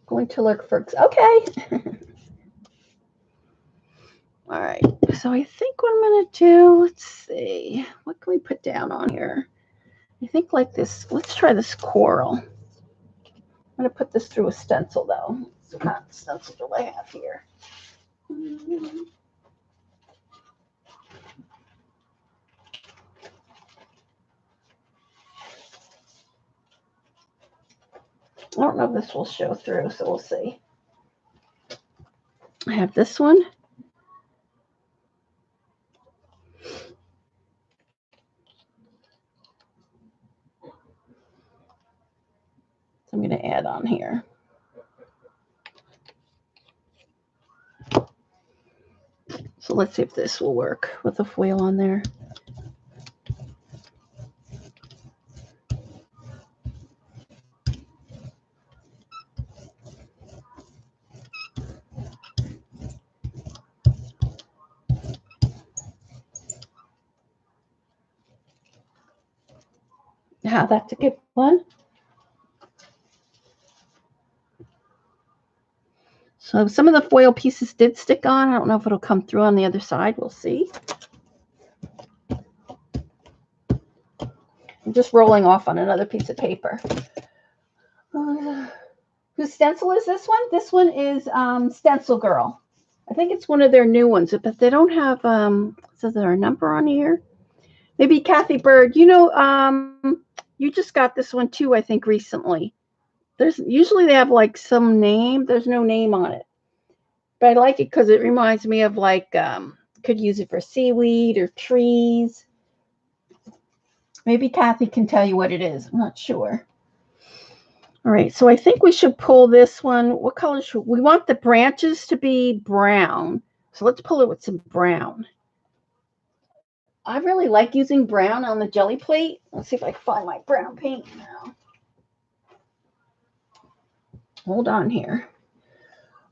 Going to look for, okay. All right, so I think what I'm going to do, let's see, what can we put down on here? I think like this, let's try this coral. I'm going to put this through a stencil though. So what kind of stencil do I have here? I don't know if this will show through, so we'll see. I have this one. So I'm going to add on here. So let's see if this will work with the foil on there. Yeah, that's a good one. So some of the foil pieces did stick on. I don't know if it'll come through on the other side. We'll see. I'm just rolling off on another piece of paper. Whose stencil is this one? This one is Stencil Girl. I think it's one of their new ones, but they don't have, is there a number on here? Maybe Kathy Bird. You know, you just got this one too, I think, recently. There's usually they have like some name. There's no name on it. But I like it because it reminds me of like, could use it for seaweed or trees. Maybe Kathy can tell you what it is. I'm not sure. All right, so I think we should pull this one. What color should we want the branches to be? Brown. So let's pull it with some brown. I really like using brown on the jelly plate. Let's see if I can find my brown paint now. Hold on here.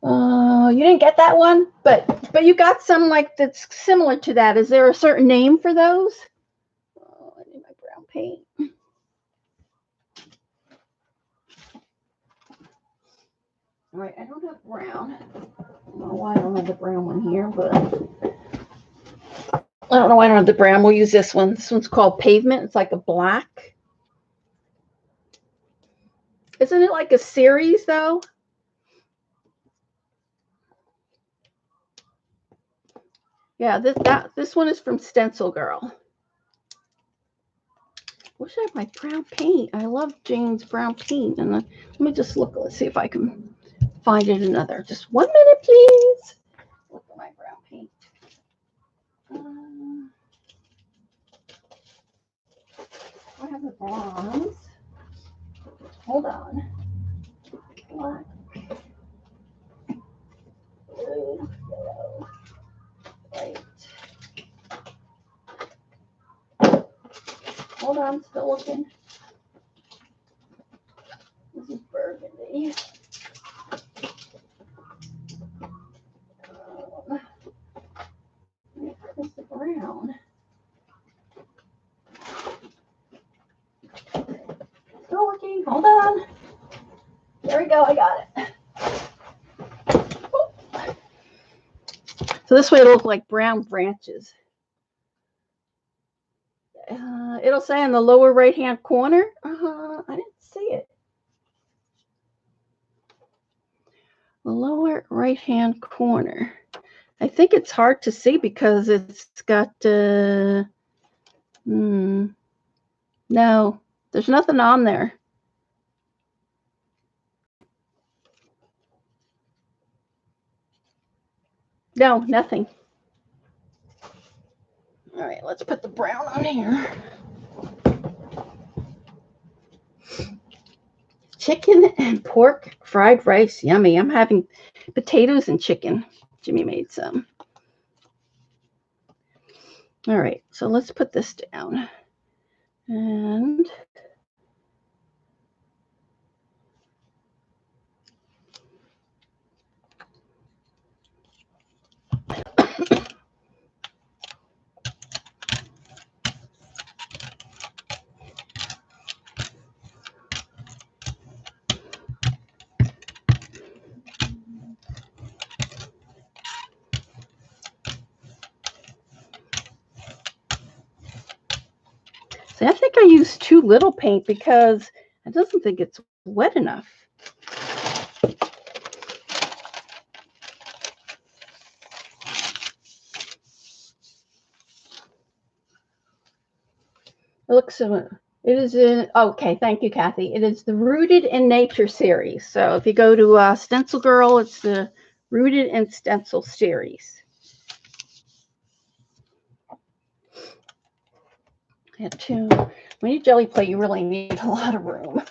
You didn't get that one, but you got some like that's similar to that. Is there a certain name for those? Oh, I need my brown paint. All right, I don't have brown. I don't know why I don't have the brown one here, but I don't know why I don't have the brown. We'll use this one. This one's called Pavement. It's like a black. Isn't it like a series though? Yeah, this one is from Stencil Girl. Wish I had my brown paint. I love Jane's brown paint. And let me just look. Let's see if I can find it another. Just 1 minute, please. Look at my brown paint. I have the bronze. Hold on. Black, blue, yellow, white. Hold on, still looking. This is burgundy. Where's the brown? Still looking. Hold on. There we go. I got it. So this way it'll look like brown branches. It'll say in the lower right-hand corner. I didn't see it. The lower right-hand corner. I think it's hard to see because it's got, no, there's nothing on there. No, nothing. All right, let's put the brown on here. Chicken and pork fried rice. Yummy. I'm having potatoes and chicken. Jimmy made some. All right, so let's put this down. And see, I think I used too little paint because I doesn't think it's wet enough. It looks so. It is in. Okay, thank you, Kathy. It is the Rooted in Nature series. So if you go to Stencil Girl, it's the Rooted in Stencil series. Yeah, too. When you jelly plate, you really need a lot of room.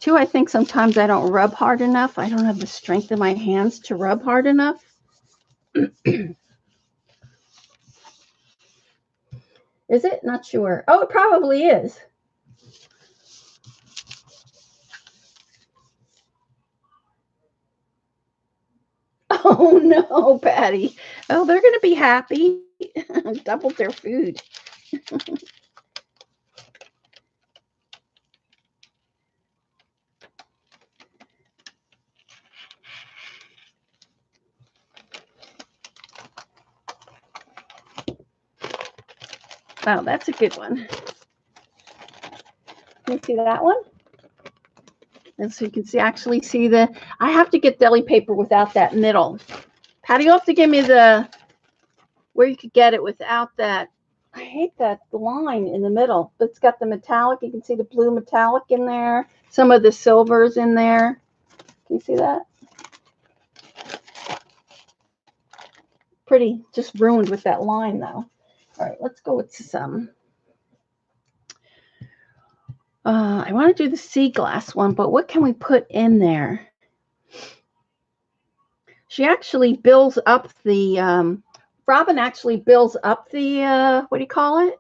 Too, I think sometimes I don't rub hard enough. I don't have the strength in my hands to rub hard enough. Is it? Not sure. Oh, it probably is. Oh, no, Patty. Oh, they're going to be happy. Doubled their food. Wow, that's a good one. Can you see that one? And so you can see, actually see the, I have to get deli paper without that middle. Patty, you have to give me the, where you could get it without that. I hate that line in the middle. It's got the metallic. You can see the blue metallic in there. Some of the silvers in there. Can you see that? Pretty, just ruined with that line though. All right, let's go with some. I want to do the sea glass one, but what can we put in there? She actually builds up the, Robin actually builds up the, what do you call it?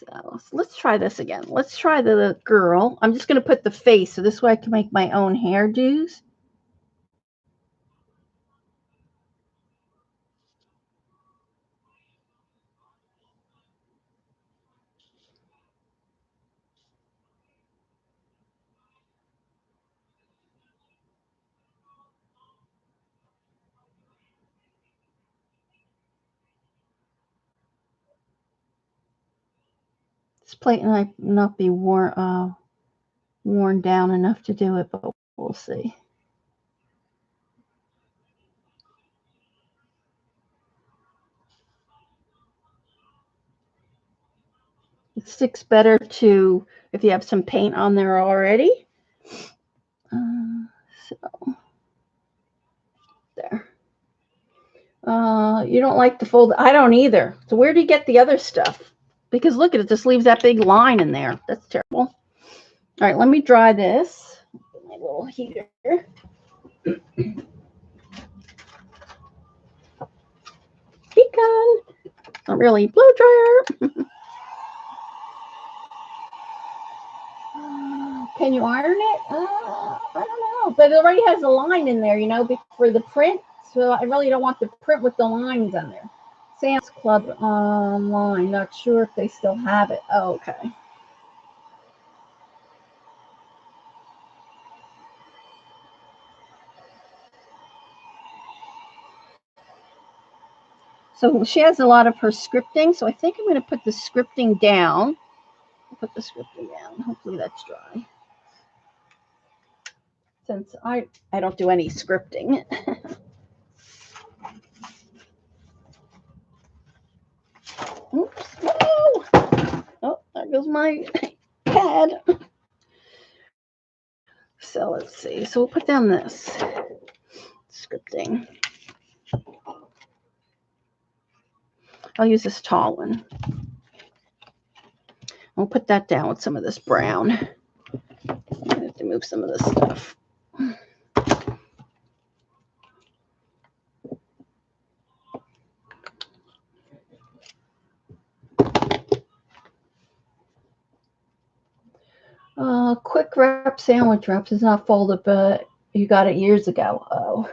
So let's try this again. Let's try the girl. I'm just going to put the face, so this way I can make my own hairdos. This plate might not be warm. worn down enough to do it, but we'll see. It sticks better to if you have some paint on there already. So there. You don't like the fold? I don't either. So where do you get the other stuff? Because look at it, just leaves that big line in there. That's terrible. All right, let me dry this. My little heater. Beacon. Not really blow dryer. Can you iron it? I don't know, but it already has a line in there, you know, for the print. So I really don't want the print with the lines on there. Sam's Club online. Not sure if they still have it. Oh, okay. So she has a lot of her scripting. So I think I'm going to put the scripting down. I'll put the scripting down. Hopefully that's dry. Since I don't do any scripting. Oops. Whoa. Oh, there goes my pad. So let's see. So we'll put down this scripting. I'll use this tall one. We'll put that down with some of this brown. I have to move some of this stuff. Quick wrap sandwich wraps is not folded, but you got it years ago. Oh.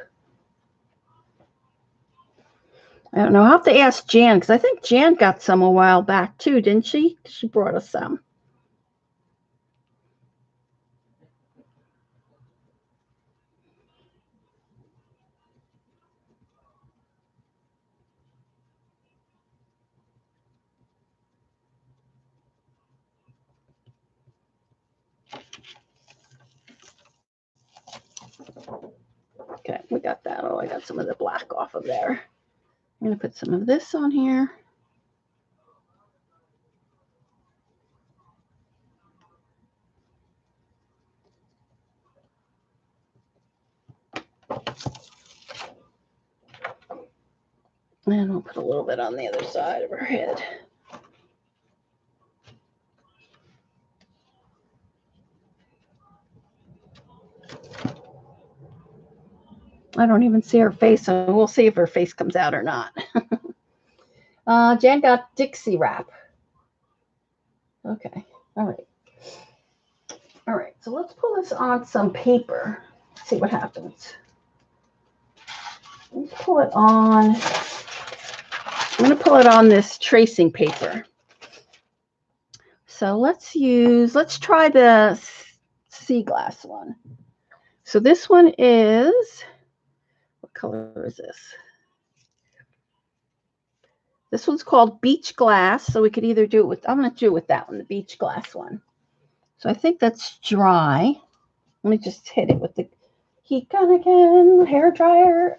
I don't know. I'll have to ask Jan, because I think Jan got some a while back too, didn't she? She brought us some. Okay, we got that. Oh, I got some of the black off of there. I'm going to put some of this on here. And we'll put a little bit on the other side of her head. I don't even see her face, so we'll see if her face comes out or not. Jan got Dixie wrap. Okay, all right. All right, so let's pull this on some paper. See what happens. Let's pull it on. I'm going to pull it on this tracing paper. So let's try the sea glass one. So this one is, what color is this? This one's called Beach Glass. So we could either do it with, I'm going to do it with that one, the Beach Glass one. So I think that's dry. Let me just hit it with the heat gun again, hair dryer.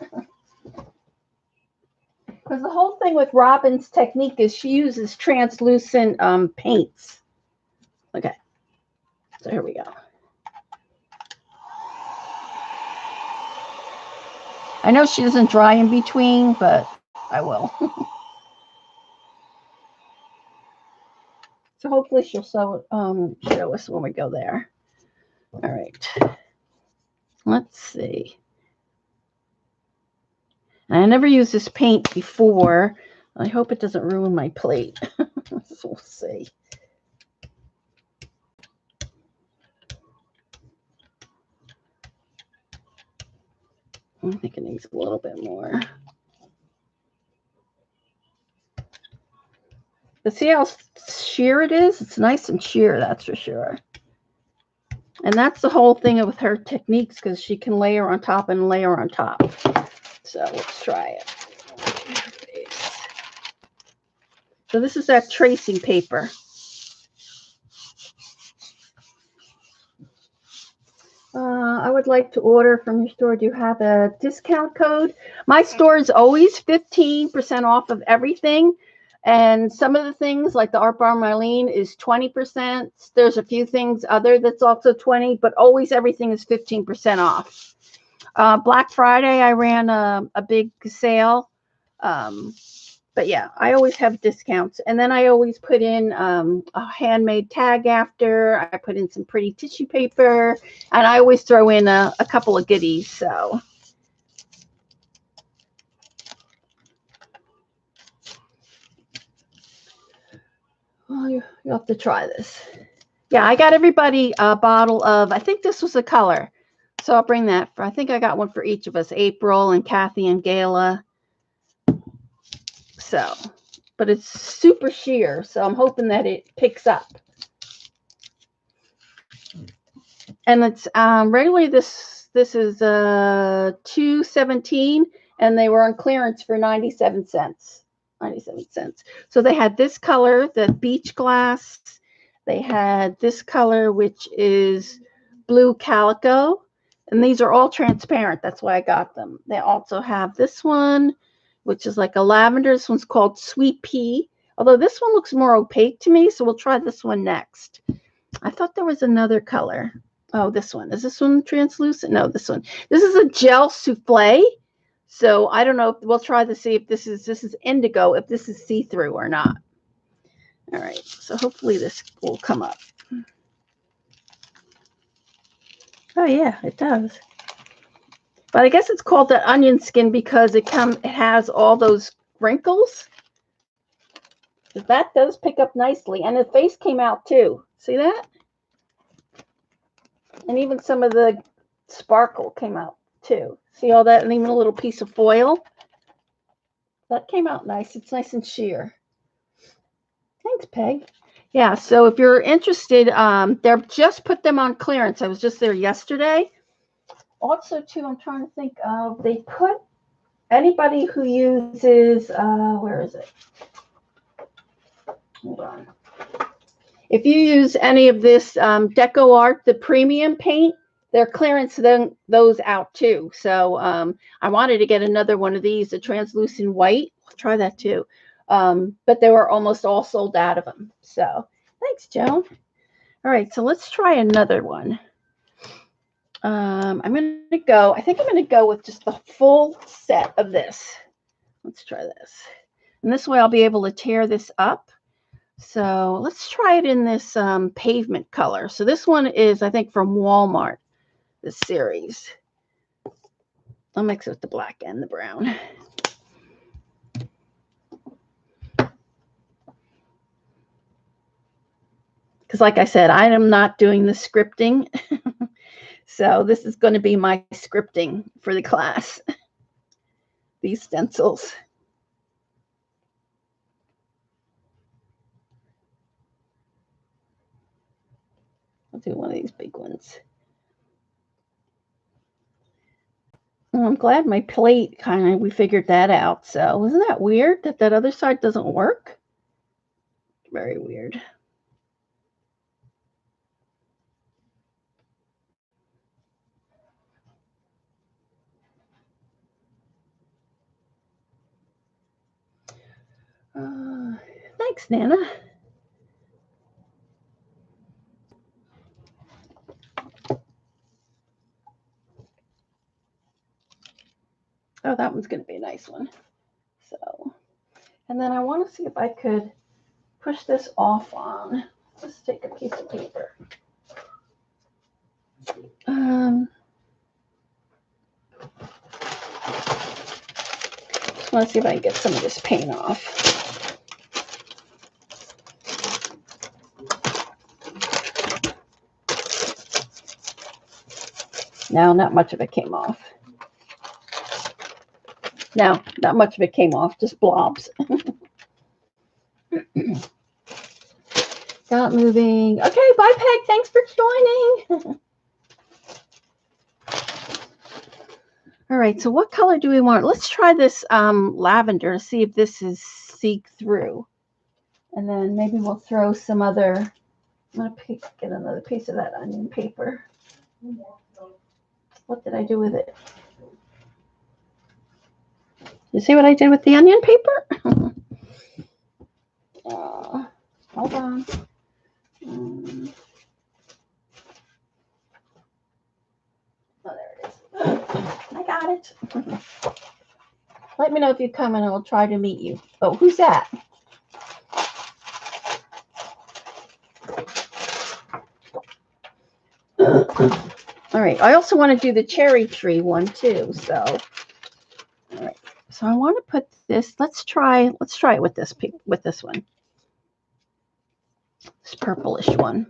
Because the whole thing with Robin's technique is she uses translucent paints. Okay, so here we go. I know she doesn't dry in between, but I will. So hopefully she'll show us when we go there. All right. Let's see. I never used this paint before. I hope it doesn't ruin my plate. So we'll see. I think it needs a little bit more. But see how sheer it is? It's nice and sheer, that's for sure. And that's the whole thing with her techniques, because she can layer on top and layer on top. So let's try it. So this is that tracing paper. I would like to order from your store. Do you have a discount code? My store is always 15% off of everything. And some of the things like the Art Bar Marlene is 20%. There's a few things other that's also 20, but always everything is 15% off. Black Friday, I ran a big sale. But yeah, I always have discounts. And then I always put in a handmade tag after. I put in some pretty tissue paper. And I always throw in a couple of goodies. So. Oh, you'll have to try this. Yeah, I got everybody a bottle of, I think this was a color. So I'll bring that. I think I got one for each of us, April and Kathy and Gayla. So, but it's super sheer. So I'm hoping that it picks up. And it's regularly this is $2.17, and they were on clearance for 97 cents. 97 cents. So they had this color, the beach glass. They had this color, which is blue calico. And these are all transparent. That's why I got them. They also have this one, which is like a lavender. This one's called Sweet Pea. Although this one looks more opaque to me, so we'll try this one next. I thought there was another color. Oh, this one. Is this one translucent? No, this one. This is a gel souffle. So I don't know if we'll try to see if this is indigo, if this is see-through or not. All right. So hopefully this will come up. Oh yeah, it does. But I guess it's called the onion skin because it has all those wrinkles. That does pick up nicely, and the face came out too. See that? And even some of the sparkle came out too. See all that? And even a little piece of foil. That came out nice. It's nice and sheer. Thanks, Peg. Yeah, so if you're interested, they're just put them on clearance. I was just there yesterday. Also, too, I'm trying to think of, they put anybody who uses, where is it? Hold on. If you use any of this Deco Art, the premium paint, they're clearancing those out too. So I wanted to get another one of these, the translucent white. I'll try that too. But they were almost all sold out of them. So thanks, Joan. All right, so let's try another one. I'm going to go, I think I'm going to go with just the full set of this. Let's try this. And this way I'll be able to tear this up. So let's try it in this pavement color. So this one is, I think, from Walmart, this series. I'll mix it with the black and the brown. Because like I said, I am not doing the scripting. So this is going to be my scripting for the class. These stencils. I'll do one of these big ones. Well, I'm glad my plate we figured that out. So wasn't that weird that that other side doesn't work? Very weird. Thanks, Nana. Oh, that one's going to be a nice one. So, and then I want to see if I could push this off on. Let's take a piece of paper. Just want to see if I can get some of this paint off. No, not much of it came off. No, not much of it came off, just blobs. Got moving. Okay, bye, Peg. Thanks for joining. All right, so what color do we want? Let's try this lavender to see if this is see-through. And then maybe we'll throw some other, I'm going to get another piece of that onion paper. What did I do with it? You see what I did with the onion paper? Hold on. Oh, there it is. I got it. Let me know if you come and I'll try to meet you. Oh, who's that? All right. I also want to do the cherry tree one too. So, all right. So I want to put this. Let's try it with this one. This purplish one.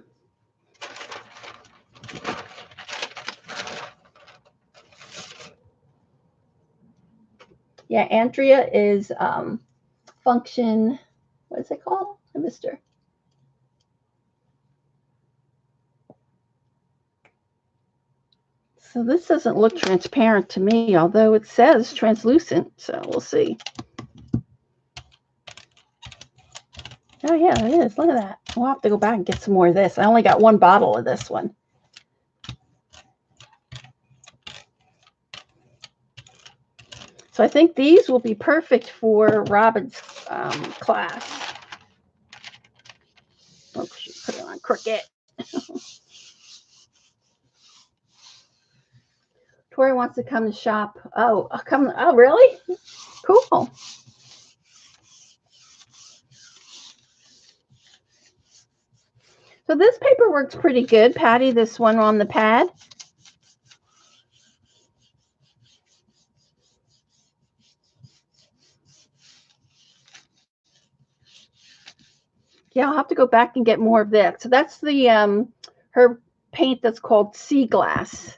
Yeah, Andrea is function. What is it called? I missed her. So this doesn't look transparent to me, although it says translucent. So we'll see. Oh yeah, it is. Look at that. We'll have to go back and get some more of this. I only got one bottle of this one. So I think these will be perfect for Robin's class. Oh, she put it on crooked. Tori wants to come to shop. Oh, come. Oh, really? Cool. So this paper works pretty good, Patty, this one on the pad. Yeah, I'll have to go back and get more of this. So that's the her paint that's called Sea Glass.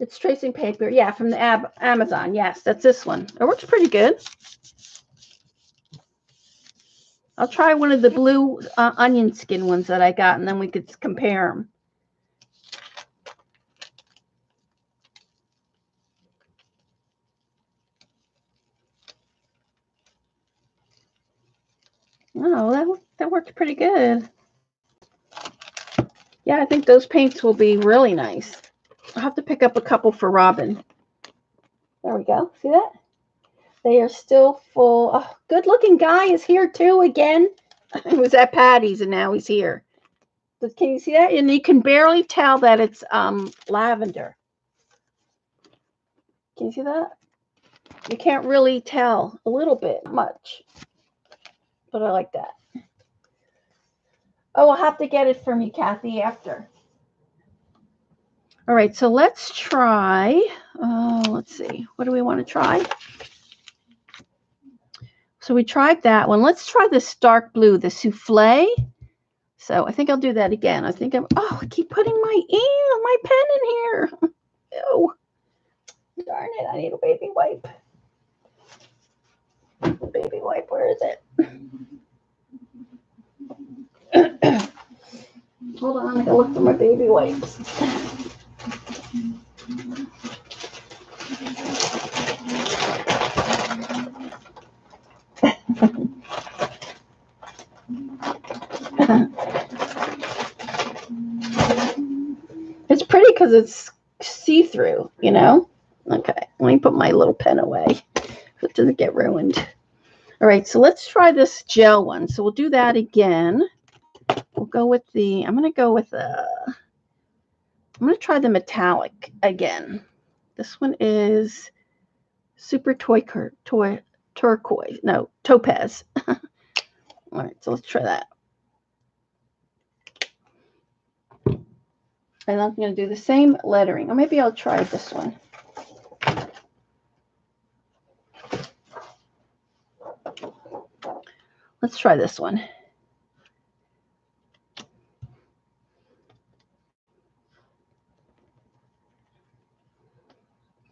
It's tracing paper. Yeah, from the Amazon. Yes, that's this one. It works pretty good. I'll try one of the blue onion skin ones that I got, and then we could compare them. Oh, that worked pretty good. Yeah, I think those paints will be really nice. I'll have to pick up a couple for Robin. There we go. See that? They are still full. Oh, good-looking guy is here too again. It was at Patty's, and now he's here. But can you see that? And you can barely tell that it's lavender. Can you see that? You can't really tell. A little bit, much. But I like that. Oh, I'll have to get it from you, Kathy, after. All right, so let's try. Let's see. What do we want to try? So we tried that one. Let's try this dark blue, the souffle. So I think I'll do that again. I keep putting my pen in here. Ew. Darn it, I need a baby wipe. Baby wipe, where is it? Hold on, I gotta look for my baby wipes. It's pretty because it's see-through, you know? Okay, let me put my little pen away so it doesn't get ruined. All right, so let's try this gel one. So we'll do that again. We'll go with I'm going to try the metallic again. This one is Super Turquoise. No, Topaz. All right, so let's try that. And I'm going to do the same lettering. Or maybe I'll try this one. Let's try this one.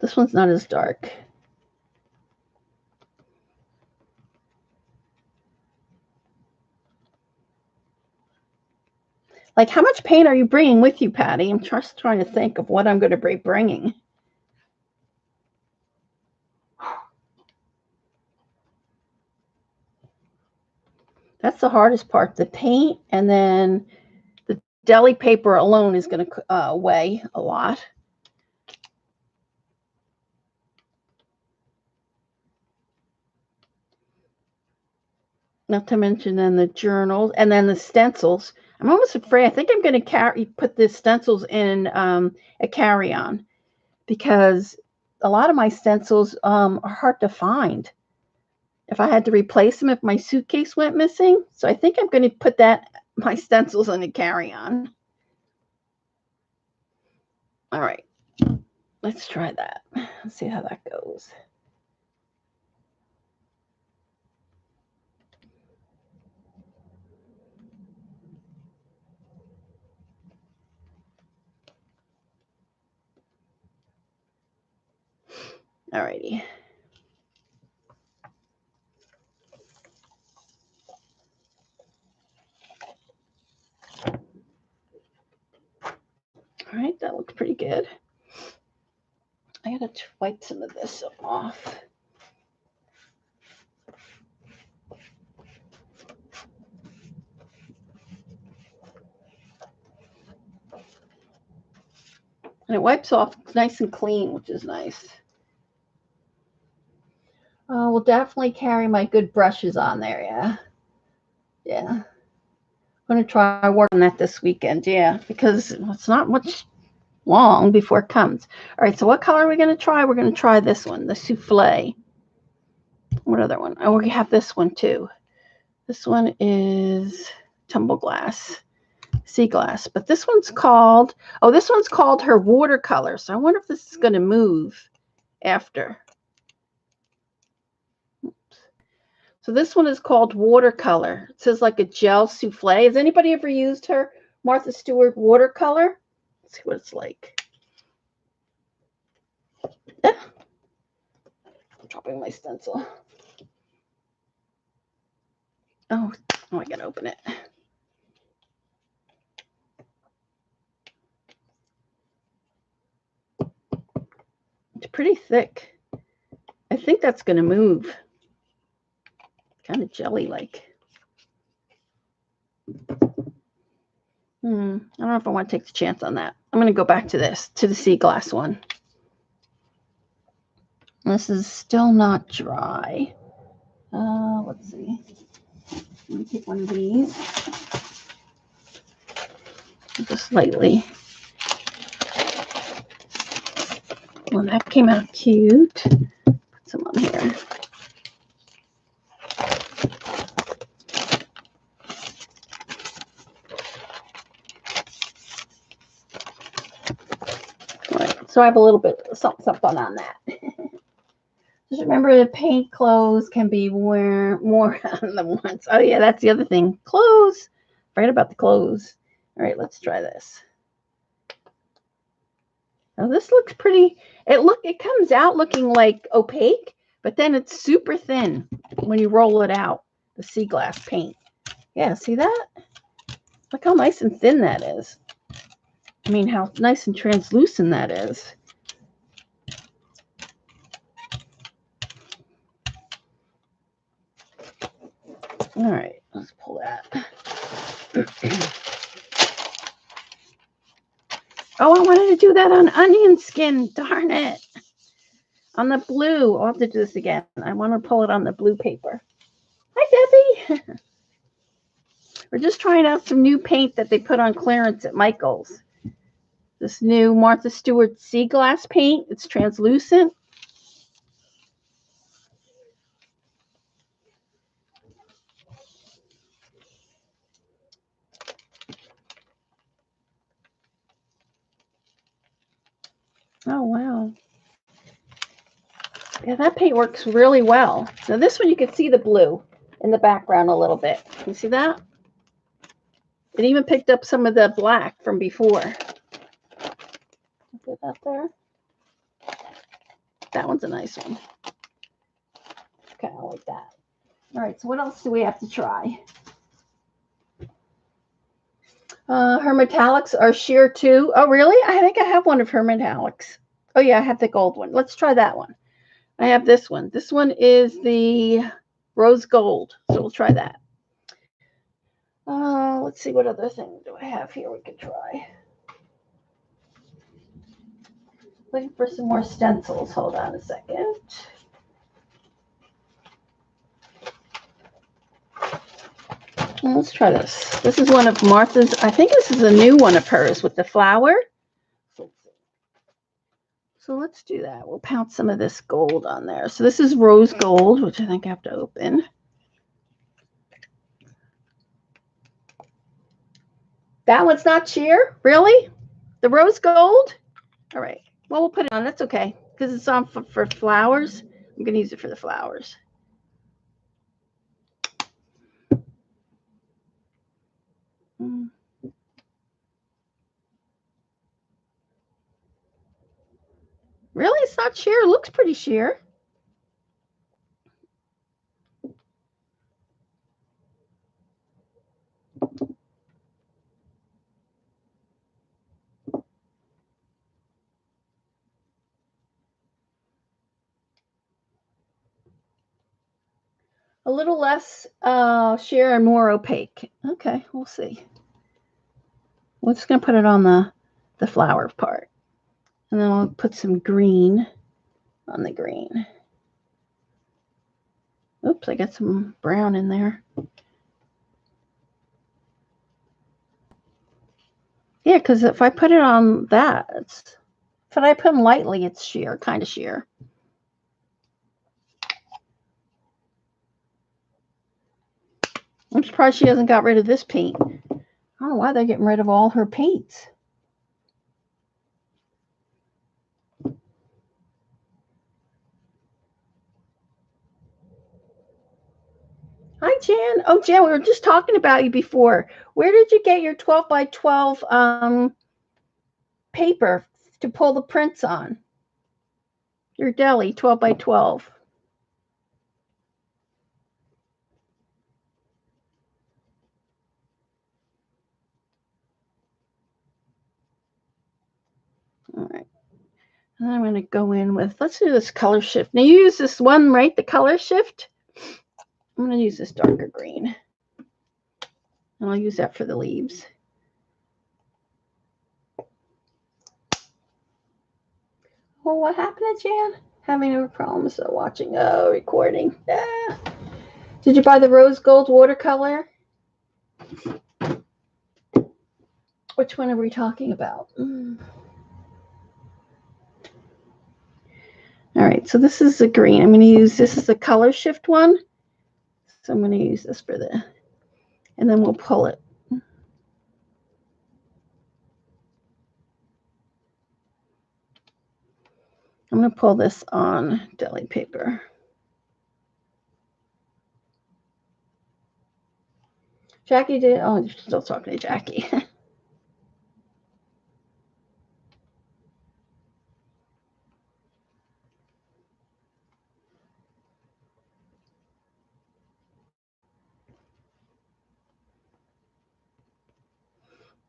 This one's not as dark. Like, how much paint are you bringing with you, Patty? I'm just trying to think of what I'm going to be bringing. That's the hardest part, the paint, and then the deli paper alone is going to weigh a lot. Not to mention then the journals and then the stencils. I'm almost afraid. I think I'm going to put the stencils in a carry-on because a lot of my stencils are hard to find. If I had to replace them, if my suitcase went missing. So I think I'm going to put my stencils in a carry-on. All right. Let's try that. Let's see how that goes. All righty. All right, that looks pretty good. I gotta wipe some of this off. And it wipes off nice and clean, which is nice. We'll definitely carry my good brushes on there, yeah. Yeah. I'm going to try working on that this weekend, yeah, because it's not much long before it comes. All right, so what color are we going to try? We're going to try this one, the souffle. What other one? Oh, we have this one too. This one is tumble glass, sea glass. But this one's called, this one's called her watercolor. So I wonder if this is going to move after. So this one is called watercolor. It says like a gel souffle. Has anybody ever used her Martha Stewart watercolor? Let's see what it's like. I'm dropping my stencil. Oh, I gotta open it. It's pretty thick. I think that's gonna move. Kind of jelly-like. I don't know if I want to take the chance on that. I'm going to go back to this, to the sea glass one. This is still not dry. Let's see. Let me take one of these. Just lightly. Well, that came out cute. Put some on here. So I have a little bit of something on that. Just remember the paint clothes can be more than once. Oh yeah, that's the other thing. Clothes. Forget about the clothes. All right, let's try this. Now this looks pretty. It comes out looking like opaque, but then it's super thin when you roll it out. The sea glass paint. Yeah, see that? Look how nice and thin that is. I mean, how nice and translucent that is. All right, let's pull that. Oh, I wanted to do that on onion skin. Darn it. On the blue. I'll have to do this again. I want to pull it on the blue paper. Hi, Debbie. We're just trying out some new paint that they put on clearance at Michael's. This new Martha Stewart sea glass paint. It's translucent. Oh, wow. Yeah, that paint works really well. Now this one you can see the blue in the background a little bit. You see that? It even picked up some of the black from before. Put that there. That one's a nice one. Okay, I like that. All right, so what else do we have to try? Her metallics are sheer too. Oh, really? I think I have one of her metallics. Oh, yeah, I have the gold one. Let's try that one. I have this one. This one is the rose gold, so we'll try that. Let's see, what other thing do I have here we could try? Looking for some more stencils. Hold on a second. Let's try this. This is one of Martha's. I think this is a new one of hers with the flower. So let's do that. We'll pounce some of this gold on there. So this is rose gold, which I think I have to open. That one's not sheer? Really? The rose gold? All right. Well, we'll put it on. That's okay because it's on for flowers. I'm going to use it for the flowers. Really? It's not sheer. It looks pretty sheer. A little less sheer and more opaque. Okay, we'll see. We're just going to put it on the flower part. And then I'll put some green on the green. Oops, I got some brown in there. Yeah, because if I put it on that, if I put them lightly, it's sheer, kind of sheer. I'm surprised she hasn't got rid of this paint. I don't know why they're getting rid of all her paints. Hi, Jan. Oh, Jan, we were just talking about you before. Where did you get your 12 by 12 paper to pull the prints on? Your deli, 12 by 12. All right. And I'm going to go in with, let's do this color shift. Now, you use this one, right? The color shift. I'm going to use this darker green. And I'll use that for the leaves. Well, what happened to Jan? Having no problems watching, recording. Ah. Did you buy the rose gold watercolor? Which one are we talking about? All right, so this is the green. I'm going to use, this is the color shift one. So I'm going to use this for the, and then we'll pull it. I'm going to pull this on deli paper. Jackie did, oh, you're still talking to Jackie.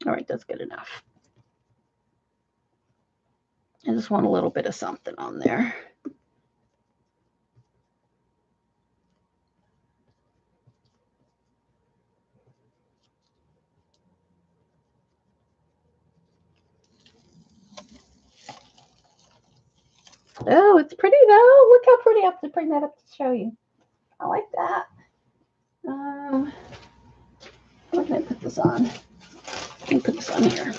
All right, that's good enough. I just want a little bit of something on there. Oh, it's pretty though. Look how pretty. I have to bring that up to show you. I like that. Where can I put this on? Let me put this on here.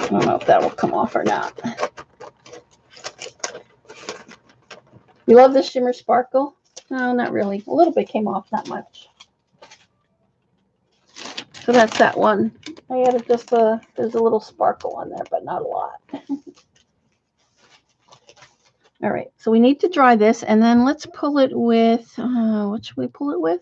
I don't know if that will come off or not. You love the shimmer sparkle? No, not really. A little bit came off, not much. So that's that one. I added just there's a little sparkle on there, but not a lot. All right, so we need to dry this, and then let's pull it with, what should we pull it with?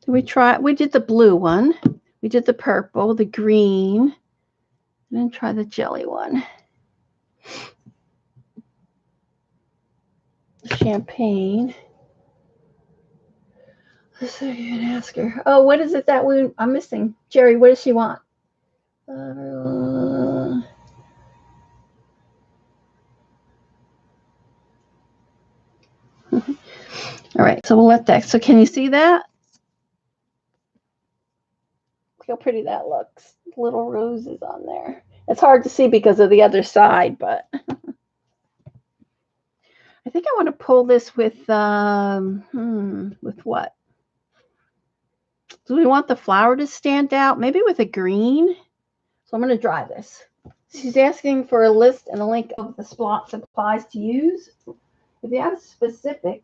We did the blue one. We did the purple, the green, and then try the jelly one. Champagne. So you can ask her. Oh, what is it that I'm missing? Jerry, what does she want? All right, so we'll let that. So can you see that? Look how pretty that looks. Little roses on there. It's hard to see because of the other side, but I think I want to pull this with what? Do we want the flower to stand out? Maybe with a green. So I'm going to dry this. She's asking for a list and a link of the supplies to use. If you have specific,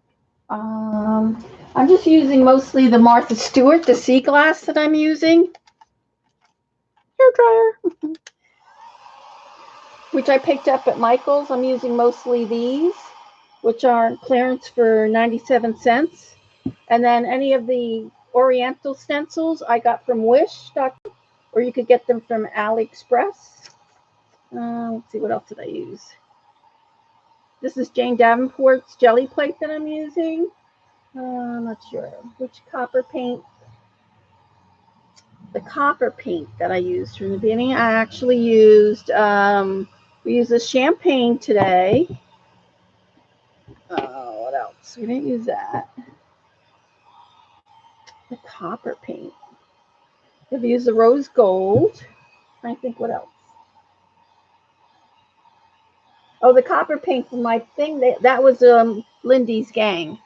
I'm just using mostly the Martha Stewart, the sea glass that I'm using. Hair dryer. Which I picked up at Michael's. I'm using mostly these, which are clearance for 97 cents. And then any of the Oriental stencils I got from Wish.com, or you could get them from AliExpress. Let's see, what else did I use? This is Jane Davenport's jelly plate that I'm using. I'm not sure which copper paint. The copper paint that I used from the beginning, I actually used, we used the champagne today. What else? We didn't use that. The copper paint. I've used the rose gold. I think what else? Oh, the copper paint from my thing. That was Lindy's gang.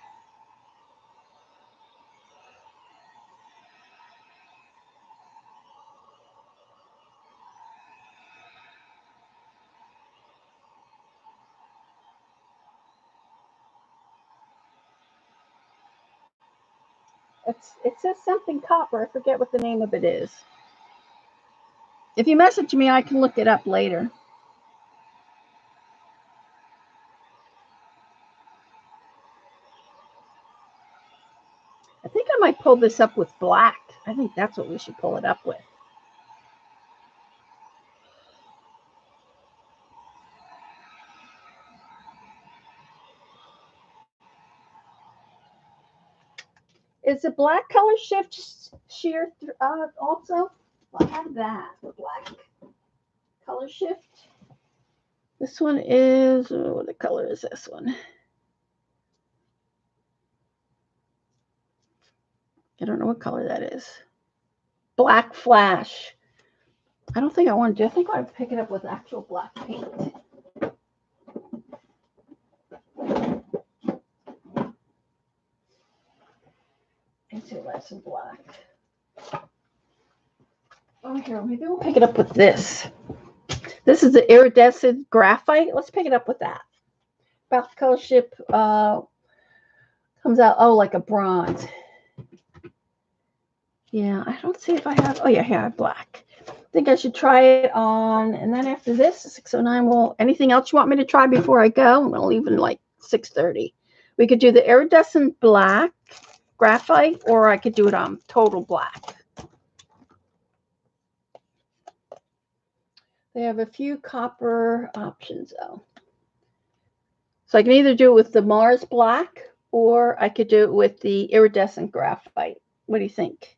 It says something copper. I forget what the name of it is. If you message me, I can look it up later. I think I might pull this up with black. I think that's what we should pull it up with. Is the black color shift sheer also? Well, I have that, the black color shift. This one is, what the color is this one? I don't know what color that is. Black flash. I don't think I want to do. I think I want to pick it up with actual black paint. Let's see if I have some black. Oh, here, maybe we'll pick it up with this. This is the iridescent graphite. Let's pick it up with that. Black color shift comes out, oh, like a bronze. Yeah, I don't see if I have, oh yeah, here I have black. I think I should try it on, and then after this, 6:09, well, anything else you want me to try before I go? I'm going to leave in like 6:30. We could do the iridescent black graphite, or I could do it on total black. They have a few copper options, though. So I can either do it with the Mars black, or I could do it with the iridescent graphite. What do you think?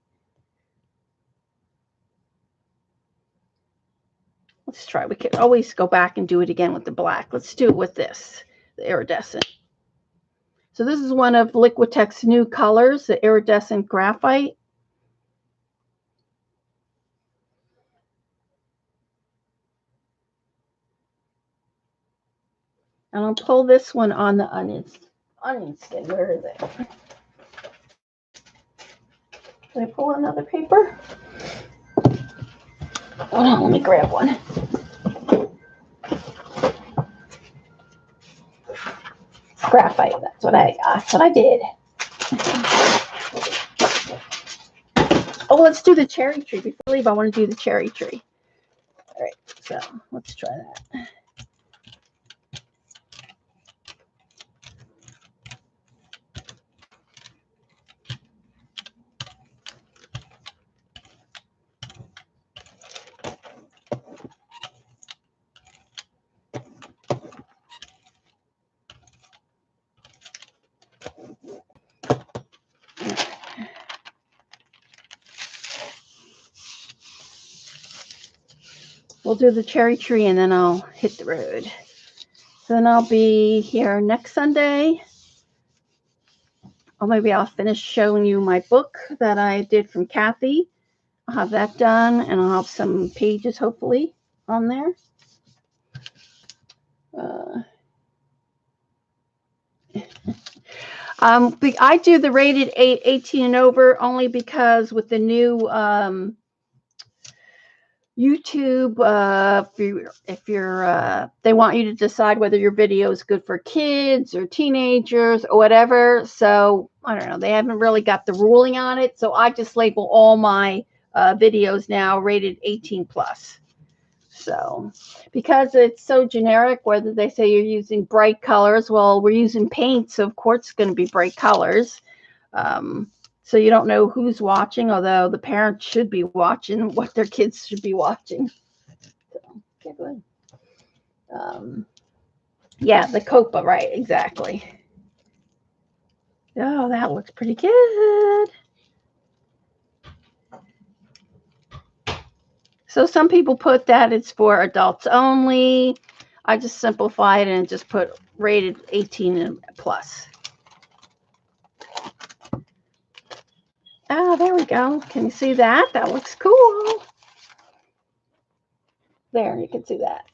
Let's try. We could always go back and do it again with the black. Let's do it with this, the iridescent. So this is one of Liquitex new colors, the iridescent graphite. And I'll pull this one on the onion skin. Where is it? Did I pull another paper? Hold on, let me grab one. Graphite, that's what I did. Oh, let's do the cherry tree. Before I leave, I want to do the cherry tree. All right, so let's try that. We'll do the cherry tree and then I'll hit the road. So then I'll be here next Sunday. or maybe I'll finish showing you my book that I did from Kathy. I'll have that done, and I'll have some pages hopefully on there. I do the rated 18 and over only because with the new YouTube, if you're they want you to decide whether your video is good for kids or teenagers or whatever. So I don't know. They haven't really got the ruling on it. So I just label all my videos now rated 18 plus. So because it's so generic, whether they say you're using bright colors, well, we're using paint, so of course it's going to be bright colors. So you don't know who's watching, although the parents should be watching what their kids should be watching. So, okay, good. Yeah, the Copa, right, exactly. Oh, that looks pretty good. So some people put that it's for adults only. I just simplified it and just put rated 18 and plus. Oh, there we go. Can you see that? That looks cool. There, you can see that.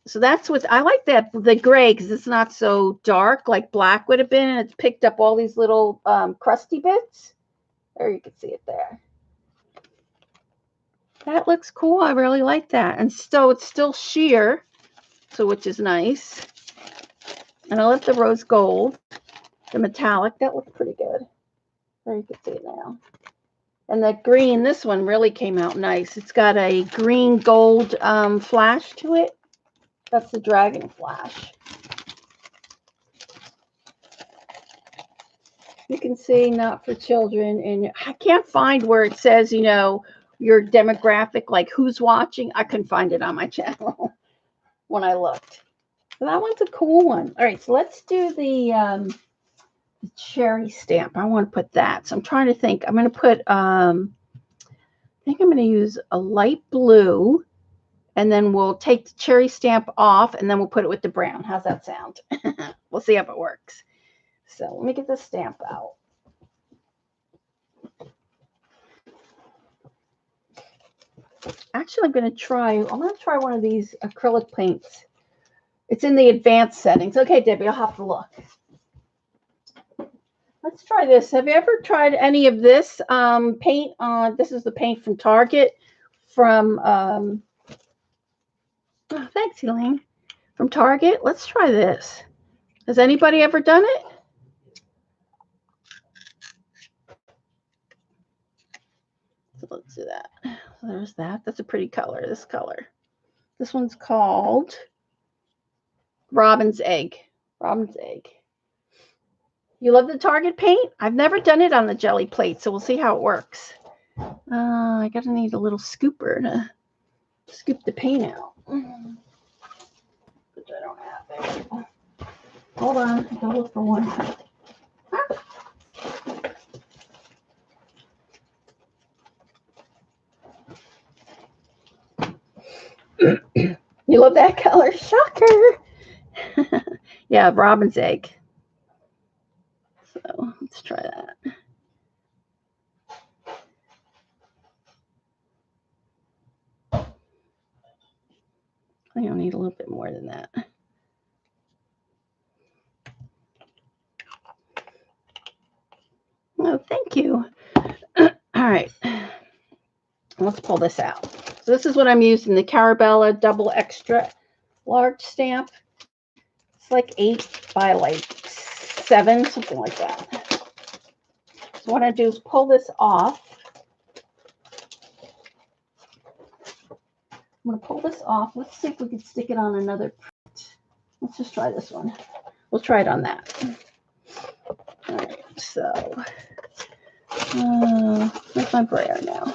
So that's what I like, that the gray, because it's not so dark like black would have been, and it's picked up all these little crusty bits. There, you can see it there. That looks cool. I really like that. And so it's still sheer, so which is nice. And I love the rose gold, the metallic. That looks pretty good. There, you can see it now. And that green, this one really came out nice. It's got a green gold flash to it. That's the dragon flash. You can see not for children. And I can't find where it says, you know, your demographic, like who's watching. I couldn't find it on my channel when I looked. So that one's a cool one. All right, so let's do the cherry stamp. I want to put that. So I'm trying to think. I'm going to put, I think I'm going to use a light blue, and then we'll take the cherry stamp off, and then we'll put it with the brown. How's that sound? We'll see if it works. So let me get the stamp out. Actually, I'm going to try one of these acrylic paints. It's in the advanced settings. Okay, Debbie, I'll have to look. Let's try this. Have you ever tried any of this paint? This is the paint from Target. From, oh, thanks, Elaine. From Target. Let's try this. Has anybody ever done it? So let's do that. So there's that. That's a pretty color, this color. This one's called Robin's Egg. Robin's Egg. You love the Target paint? I've never done it on the jelly plate, so we'll see how it works. I gotta need a little scooper to scoop the paint out. Which I don't have. There we go. Hold on, I gotta look for one. You love that color? Shocker! Yeah, Robin's Egg. So let's try that. I don't need a little bit more than that. Oh, thank you. All right. Let's pull this out. So this is what I'm using, the Carabelle double extra large stamp. It's like 8 by like 7, something like that. So what I do is pull this off. I'm going to pull this off. Let's see if we can stick it on another print. Let's just try this one. We'll try it on that. All right, so where's my brayer now?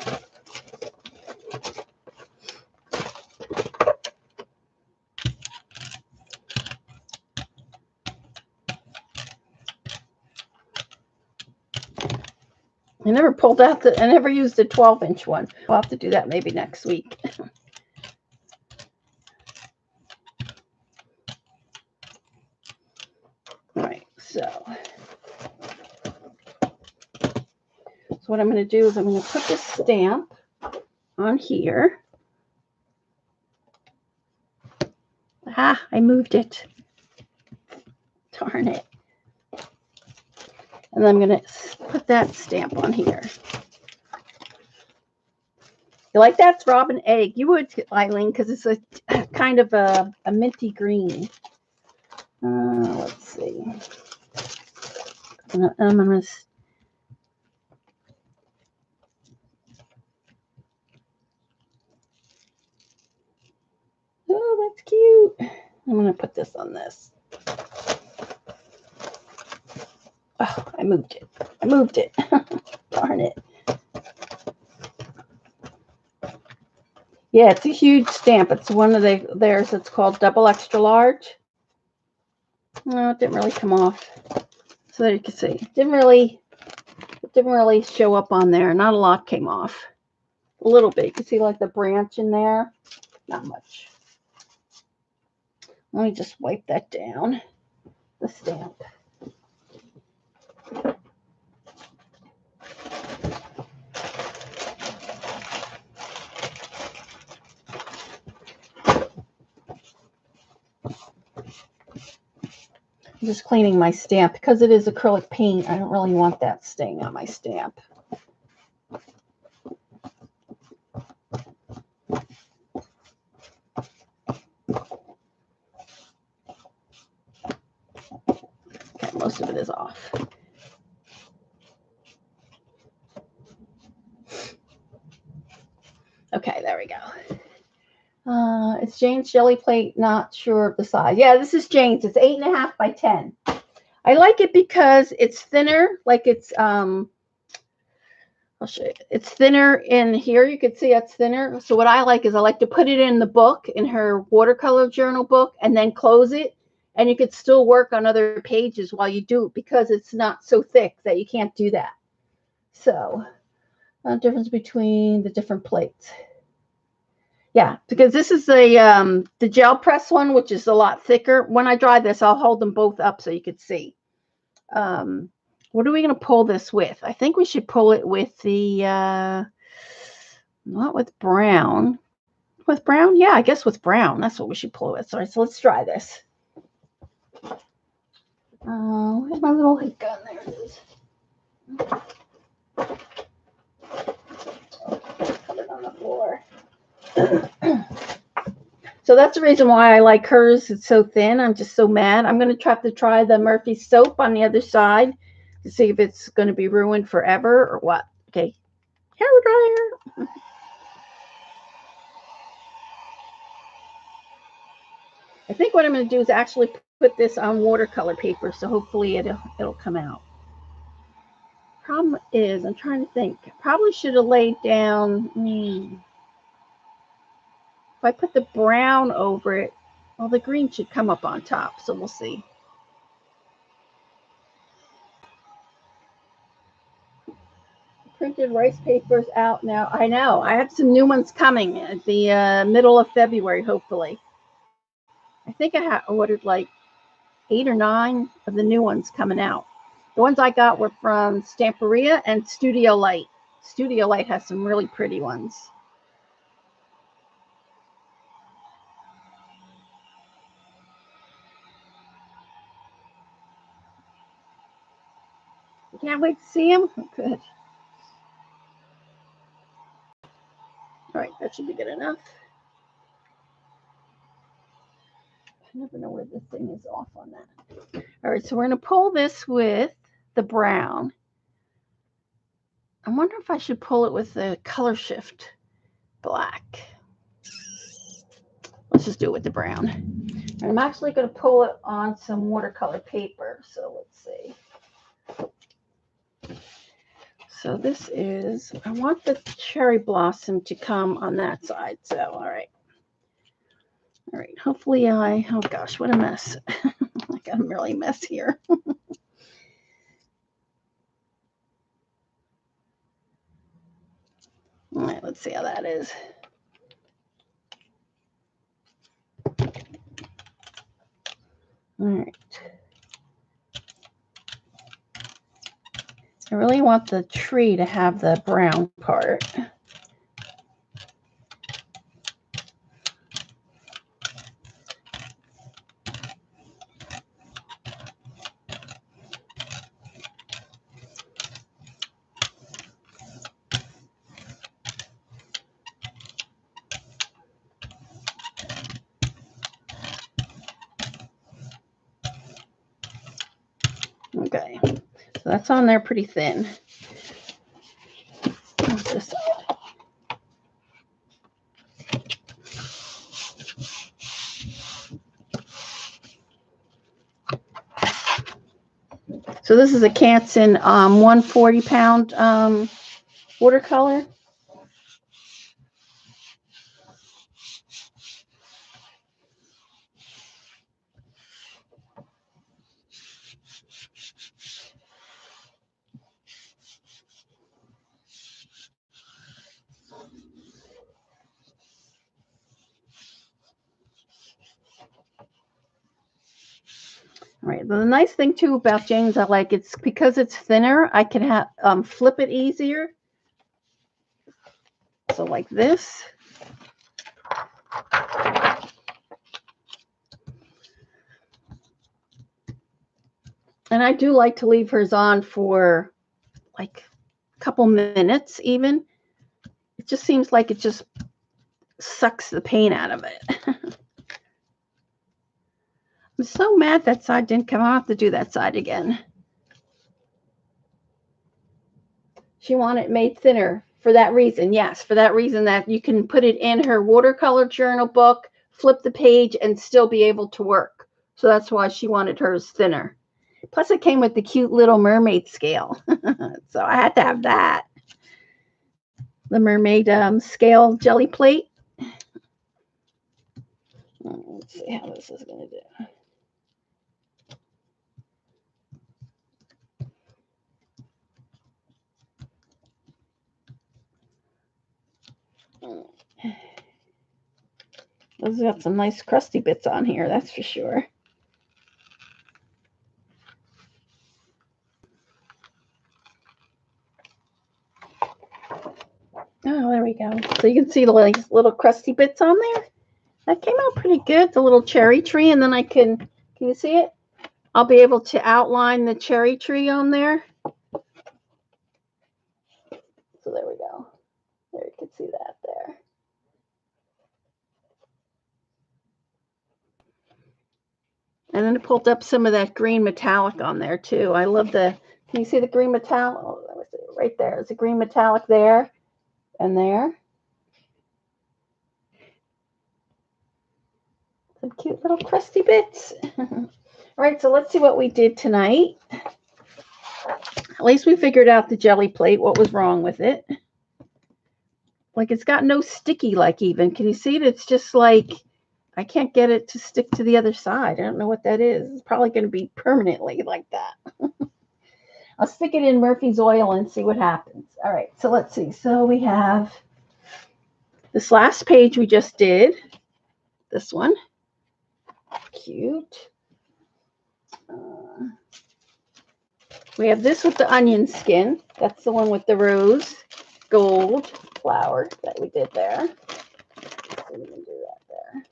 I never pulled out I never used the 12-inch one. We'll have to do that maybe next week. All right, so So what I'm going to do is I'm going to put this stamp on here. Ah, I moved it. Darn it. And then I'm going to put that stamp on here. You like that? It's Robin Egg. You would, Eileen, because it's a kind of a minty green. Let's see. I'm going to... Oh, that's cute. I'm going to put this on this. Oh, I moved it. I moved it. Darn it. Yeah, it's a huge stamp. It's one of theirs. It's called double extra large. No, it didn't really come off. So there you can see. It didn't really show up on there. Not a lot came off. A little bit. You can see like the branch in there. Not much. Let me just wipe that down. The stamp. I'm just cleaning my stamp because it is acrylic paint. I don't really want that staying on my stamp. Okay, most of it is off. Okay, there we go. It's Jane's jelly plate. Not sure of the size. Yeah, this is Jane's. It's 8.5 by 10. I like it because it's thinner. Like it's I'll show you. It's thinner in here. You can see it's thinner. So what I like is I like to put it in the book, in her watercolor journal book, and then close it. And you could still work on other pages while you do it because it's not so thick that you can't do that. So, difference between the different plates. Yeah, because this is the gel press one, which is a lot thicker. When I dry this, I'll hold them both up so you could see. What are we going to pull this with? I think we should pull it with the, not with brown. With brown? Yeah, I guess with brown. That's what we should pull it with. Sorry, so let's try this. Where's my little heat gun? There it is. Put it on the floor. So that's the reason why I like hers. It's so thin. I'm just so mad. I'm going to have to try the Murphy soap on the other side to see if it's going to be ruined forever or what. Okay. Hair dryer. I think what I'm going to do is actually put this on watercolor paper, so hopefully it'll come out. Problem is, I'm trying to think. Probably should have laid down. If I put the brown over it, well, the green should come up on top, so we'll see. Printed rice papers out now. I know. I have some new ones coming at the middle of February, hopefully. I think I ordered like 8 or 9 of the new ones coming out. The ones I got were from Stamperia and Studio Light. Studio Light has some really pretty ones. Can't wait to see them. Good. All right, that should be good enough. I never know where this thing is off on that. All right, so we're going to pull this with the brown. I wonder if I should pull it with the color shift black. Let's just do it with the brown. And I'm actually going to pull it on some watercolor paper. So let's see. So this is, I want the cherry blossom to come on that side. So, all right. All right. Hopefully oh gosh, what a mess. I got a really mess here. All right. Let's see how that is. All right. I really want the tree to have the brown part. Okay, so that's on there pretty thin. This side. So this is a Canson 140-pound watercolor. All right. The nice thing too about Jane's, I like it's because it's thinner. I can have flip it easier. So like this. And I do like to leave hers on for like a couple minutes even. It just seems like it just sucks the paint out of it. I'm so mad that side didn't come. I'll have to do that side again. She wanted it made thinner for that reason. Yes, for that reason that you can put it in her watercolor journal book, flip the page, and still be able to work. So that's why she wanted hers thinner. Plus, it came with the cute little mermaid scale. So I had to have that. The mermaid scale jelly plate. Let's see how this is going to do. Those got some nice crusty bits on here, that's for sure. Oh, there we go. So you can see the little crusty bits on there. That came out pretty good, the little cherry tree. And then I can you see it? I'll be able to outline the cherry tree on there. So there we go. There, you can see that there. And then it pulled up some of that green metallic on there too. I love the, can you see the green metallic? Oh, let me see, right there. There's a green metallic there and there. Some cute little crusty bits. All right, so let's see what we did tonight. At least we figured out the jelly plate, what was wrong with it. Like it's got no sticky like even. Can you see it? It's just like, I can't get it to stick to the other side. I don't know what that is. It's probably going to be permanently like that. I'll stick it in Murphy's oil and see what happens. All right, so let's see. So we have this last page we just did. This one. Cute. We have this with the onion skin. That's the one with the rose gold flower that we did there. So we can do that there.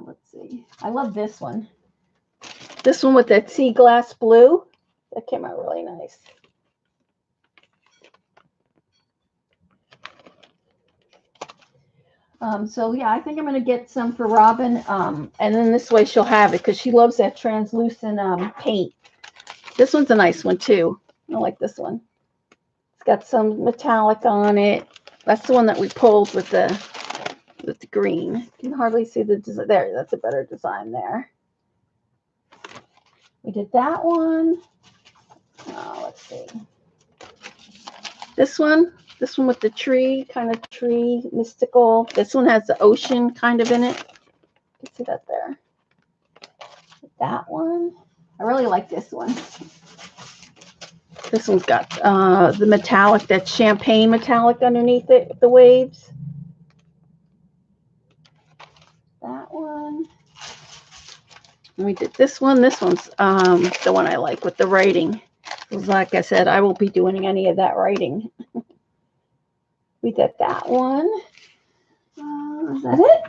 Let's see. I love this one. This one with that sea glass blue. That came out really nice. So yeah, I think I'm going to get some for Robin. And then this way she'll have it because she loves that translucent paint. This one's a nice one too. I like this one. It's got some metallic on it. That's the one that we pulled with the green. You can hardly see the design. There, that's a better design there. We did that one. Let's see. This one with the tree, kind of tree, mystical. This one has the ocean kind of in it. You can see that there. That one. I really like this one. This one's got the metallic, that champagne metallic underneath it with the waves. That one. we did this one. This one's the one I like with the writing. Like I said, I won't be doing any of that writing. We did that one. Is that it?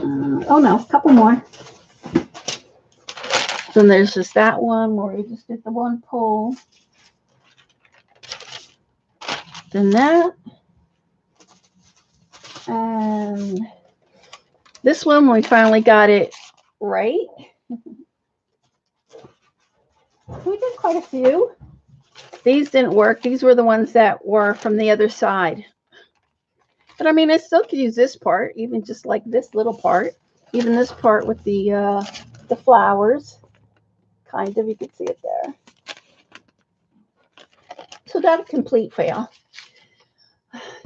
Oh no, a couple more. Then there's just that one where we just did the one pull. Then that. And this one, we finally got it right. We did quite a few. These didn't work. These were the ones that were from the other side. But I mean, I still could use this part, even just like this little part. Even this part with the flowers. Kind of, you can see it there. So that's a complete fail.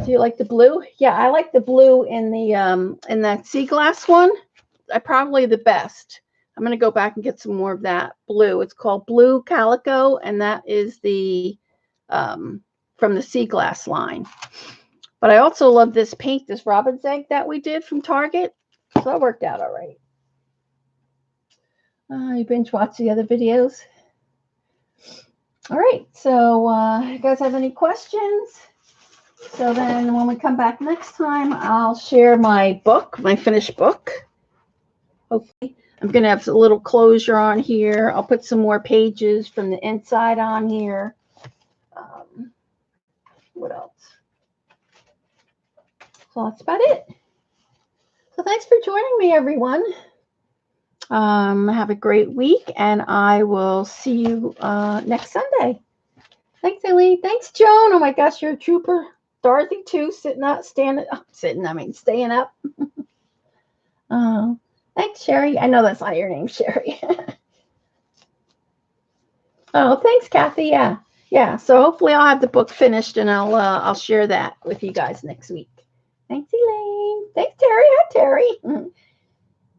Do you like the blue? Yeah, I like the blue in the in that sea glass one. Probably the best. I'm going to go back and get some more of that blue. It's called Blue Calico, and that is the from the sea glass line. But I also love this paint, this robin's egg that we did from Target. So that worked out all right. You binge watch the other videos. All right, so you guys have any questions? So then when we come back next time, I'll share my book, my finished book. Hopefully. I'm going to have a little closure on here. I'll put some more pages from the inside on here. What else? So that's about it. So thanks for joining me, everyone. Have a great week, and I will see you next Sunday. Thanks, Eileen. Thanks, Joan. Oh my gosh, you're a trooper. Dorothy too, staying up. Thanks, Sherry. I know that's not your name, Sherry. Oh, thanks, Kathy. Yeah. So hopefully I'll have the book finished, and I'll share that with you guys next week. Thanks, Elaine. Thanks, Terry. Hi, Terry.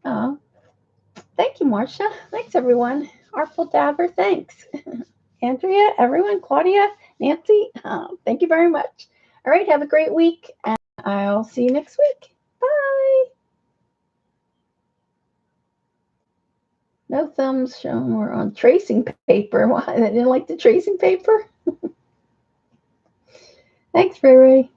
Oh, thank you, Marcia. Thanks, everyone. Artful Dabber, thanks. Andrea, everyone, Claudia, Nancy, thank you very much. All right, have a great week, and I'll see you next week. Bye. No thumbs shown. We're on tracing paper. Why? They didn't like the tracing paper? Thanks, Ray Ray.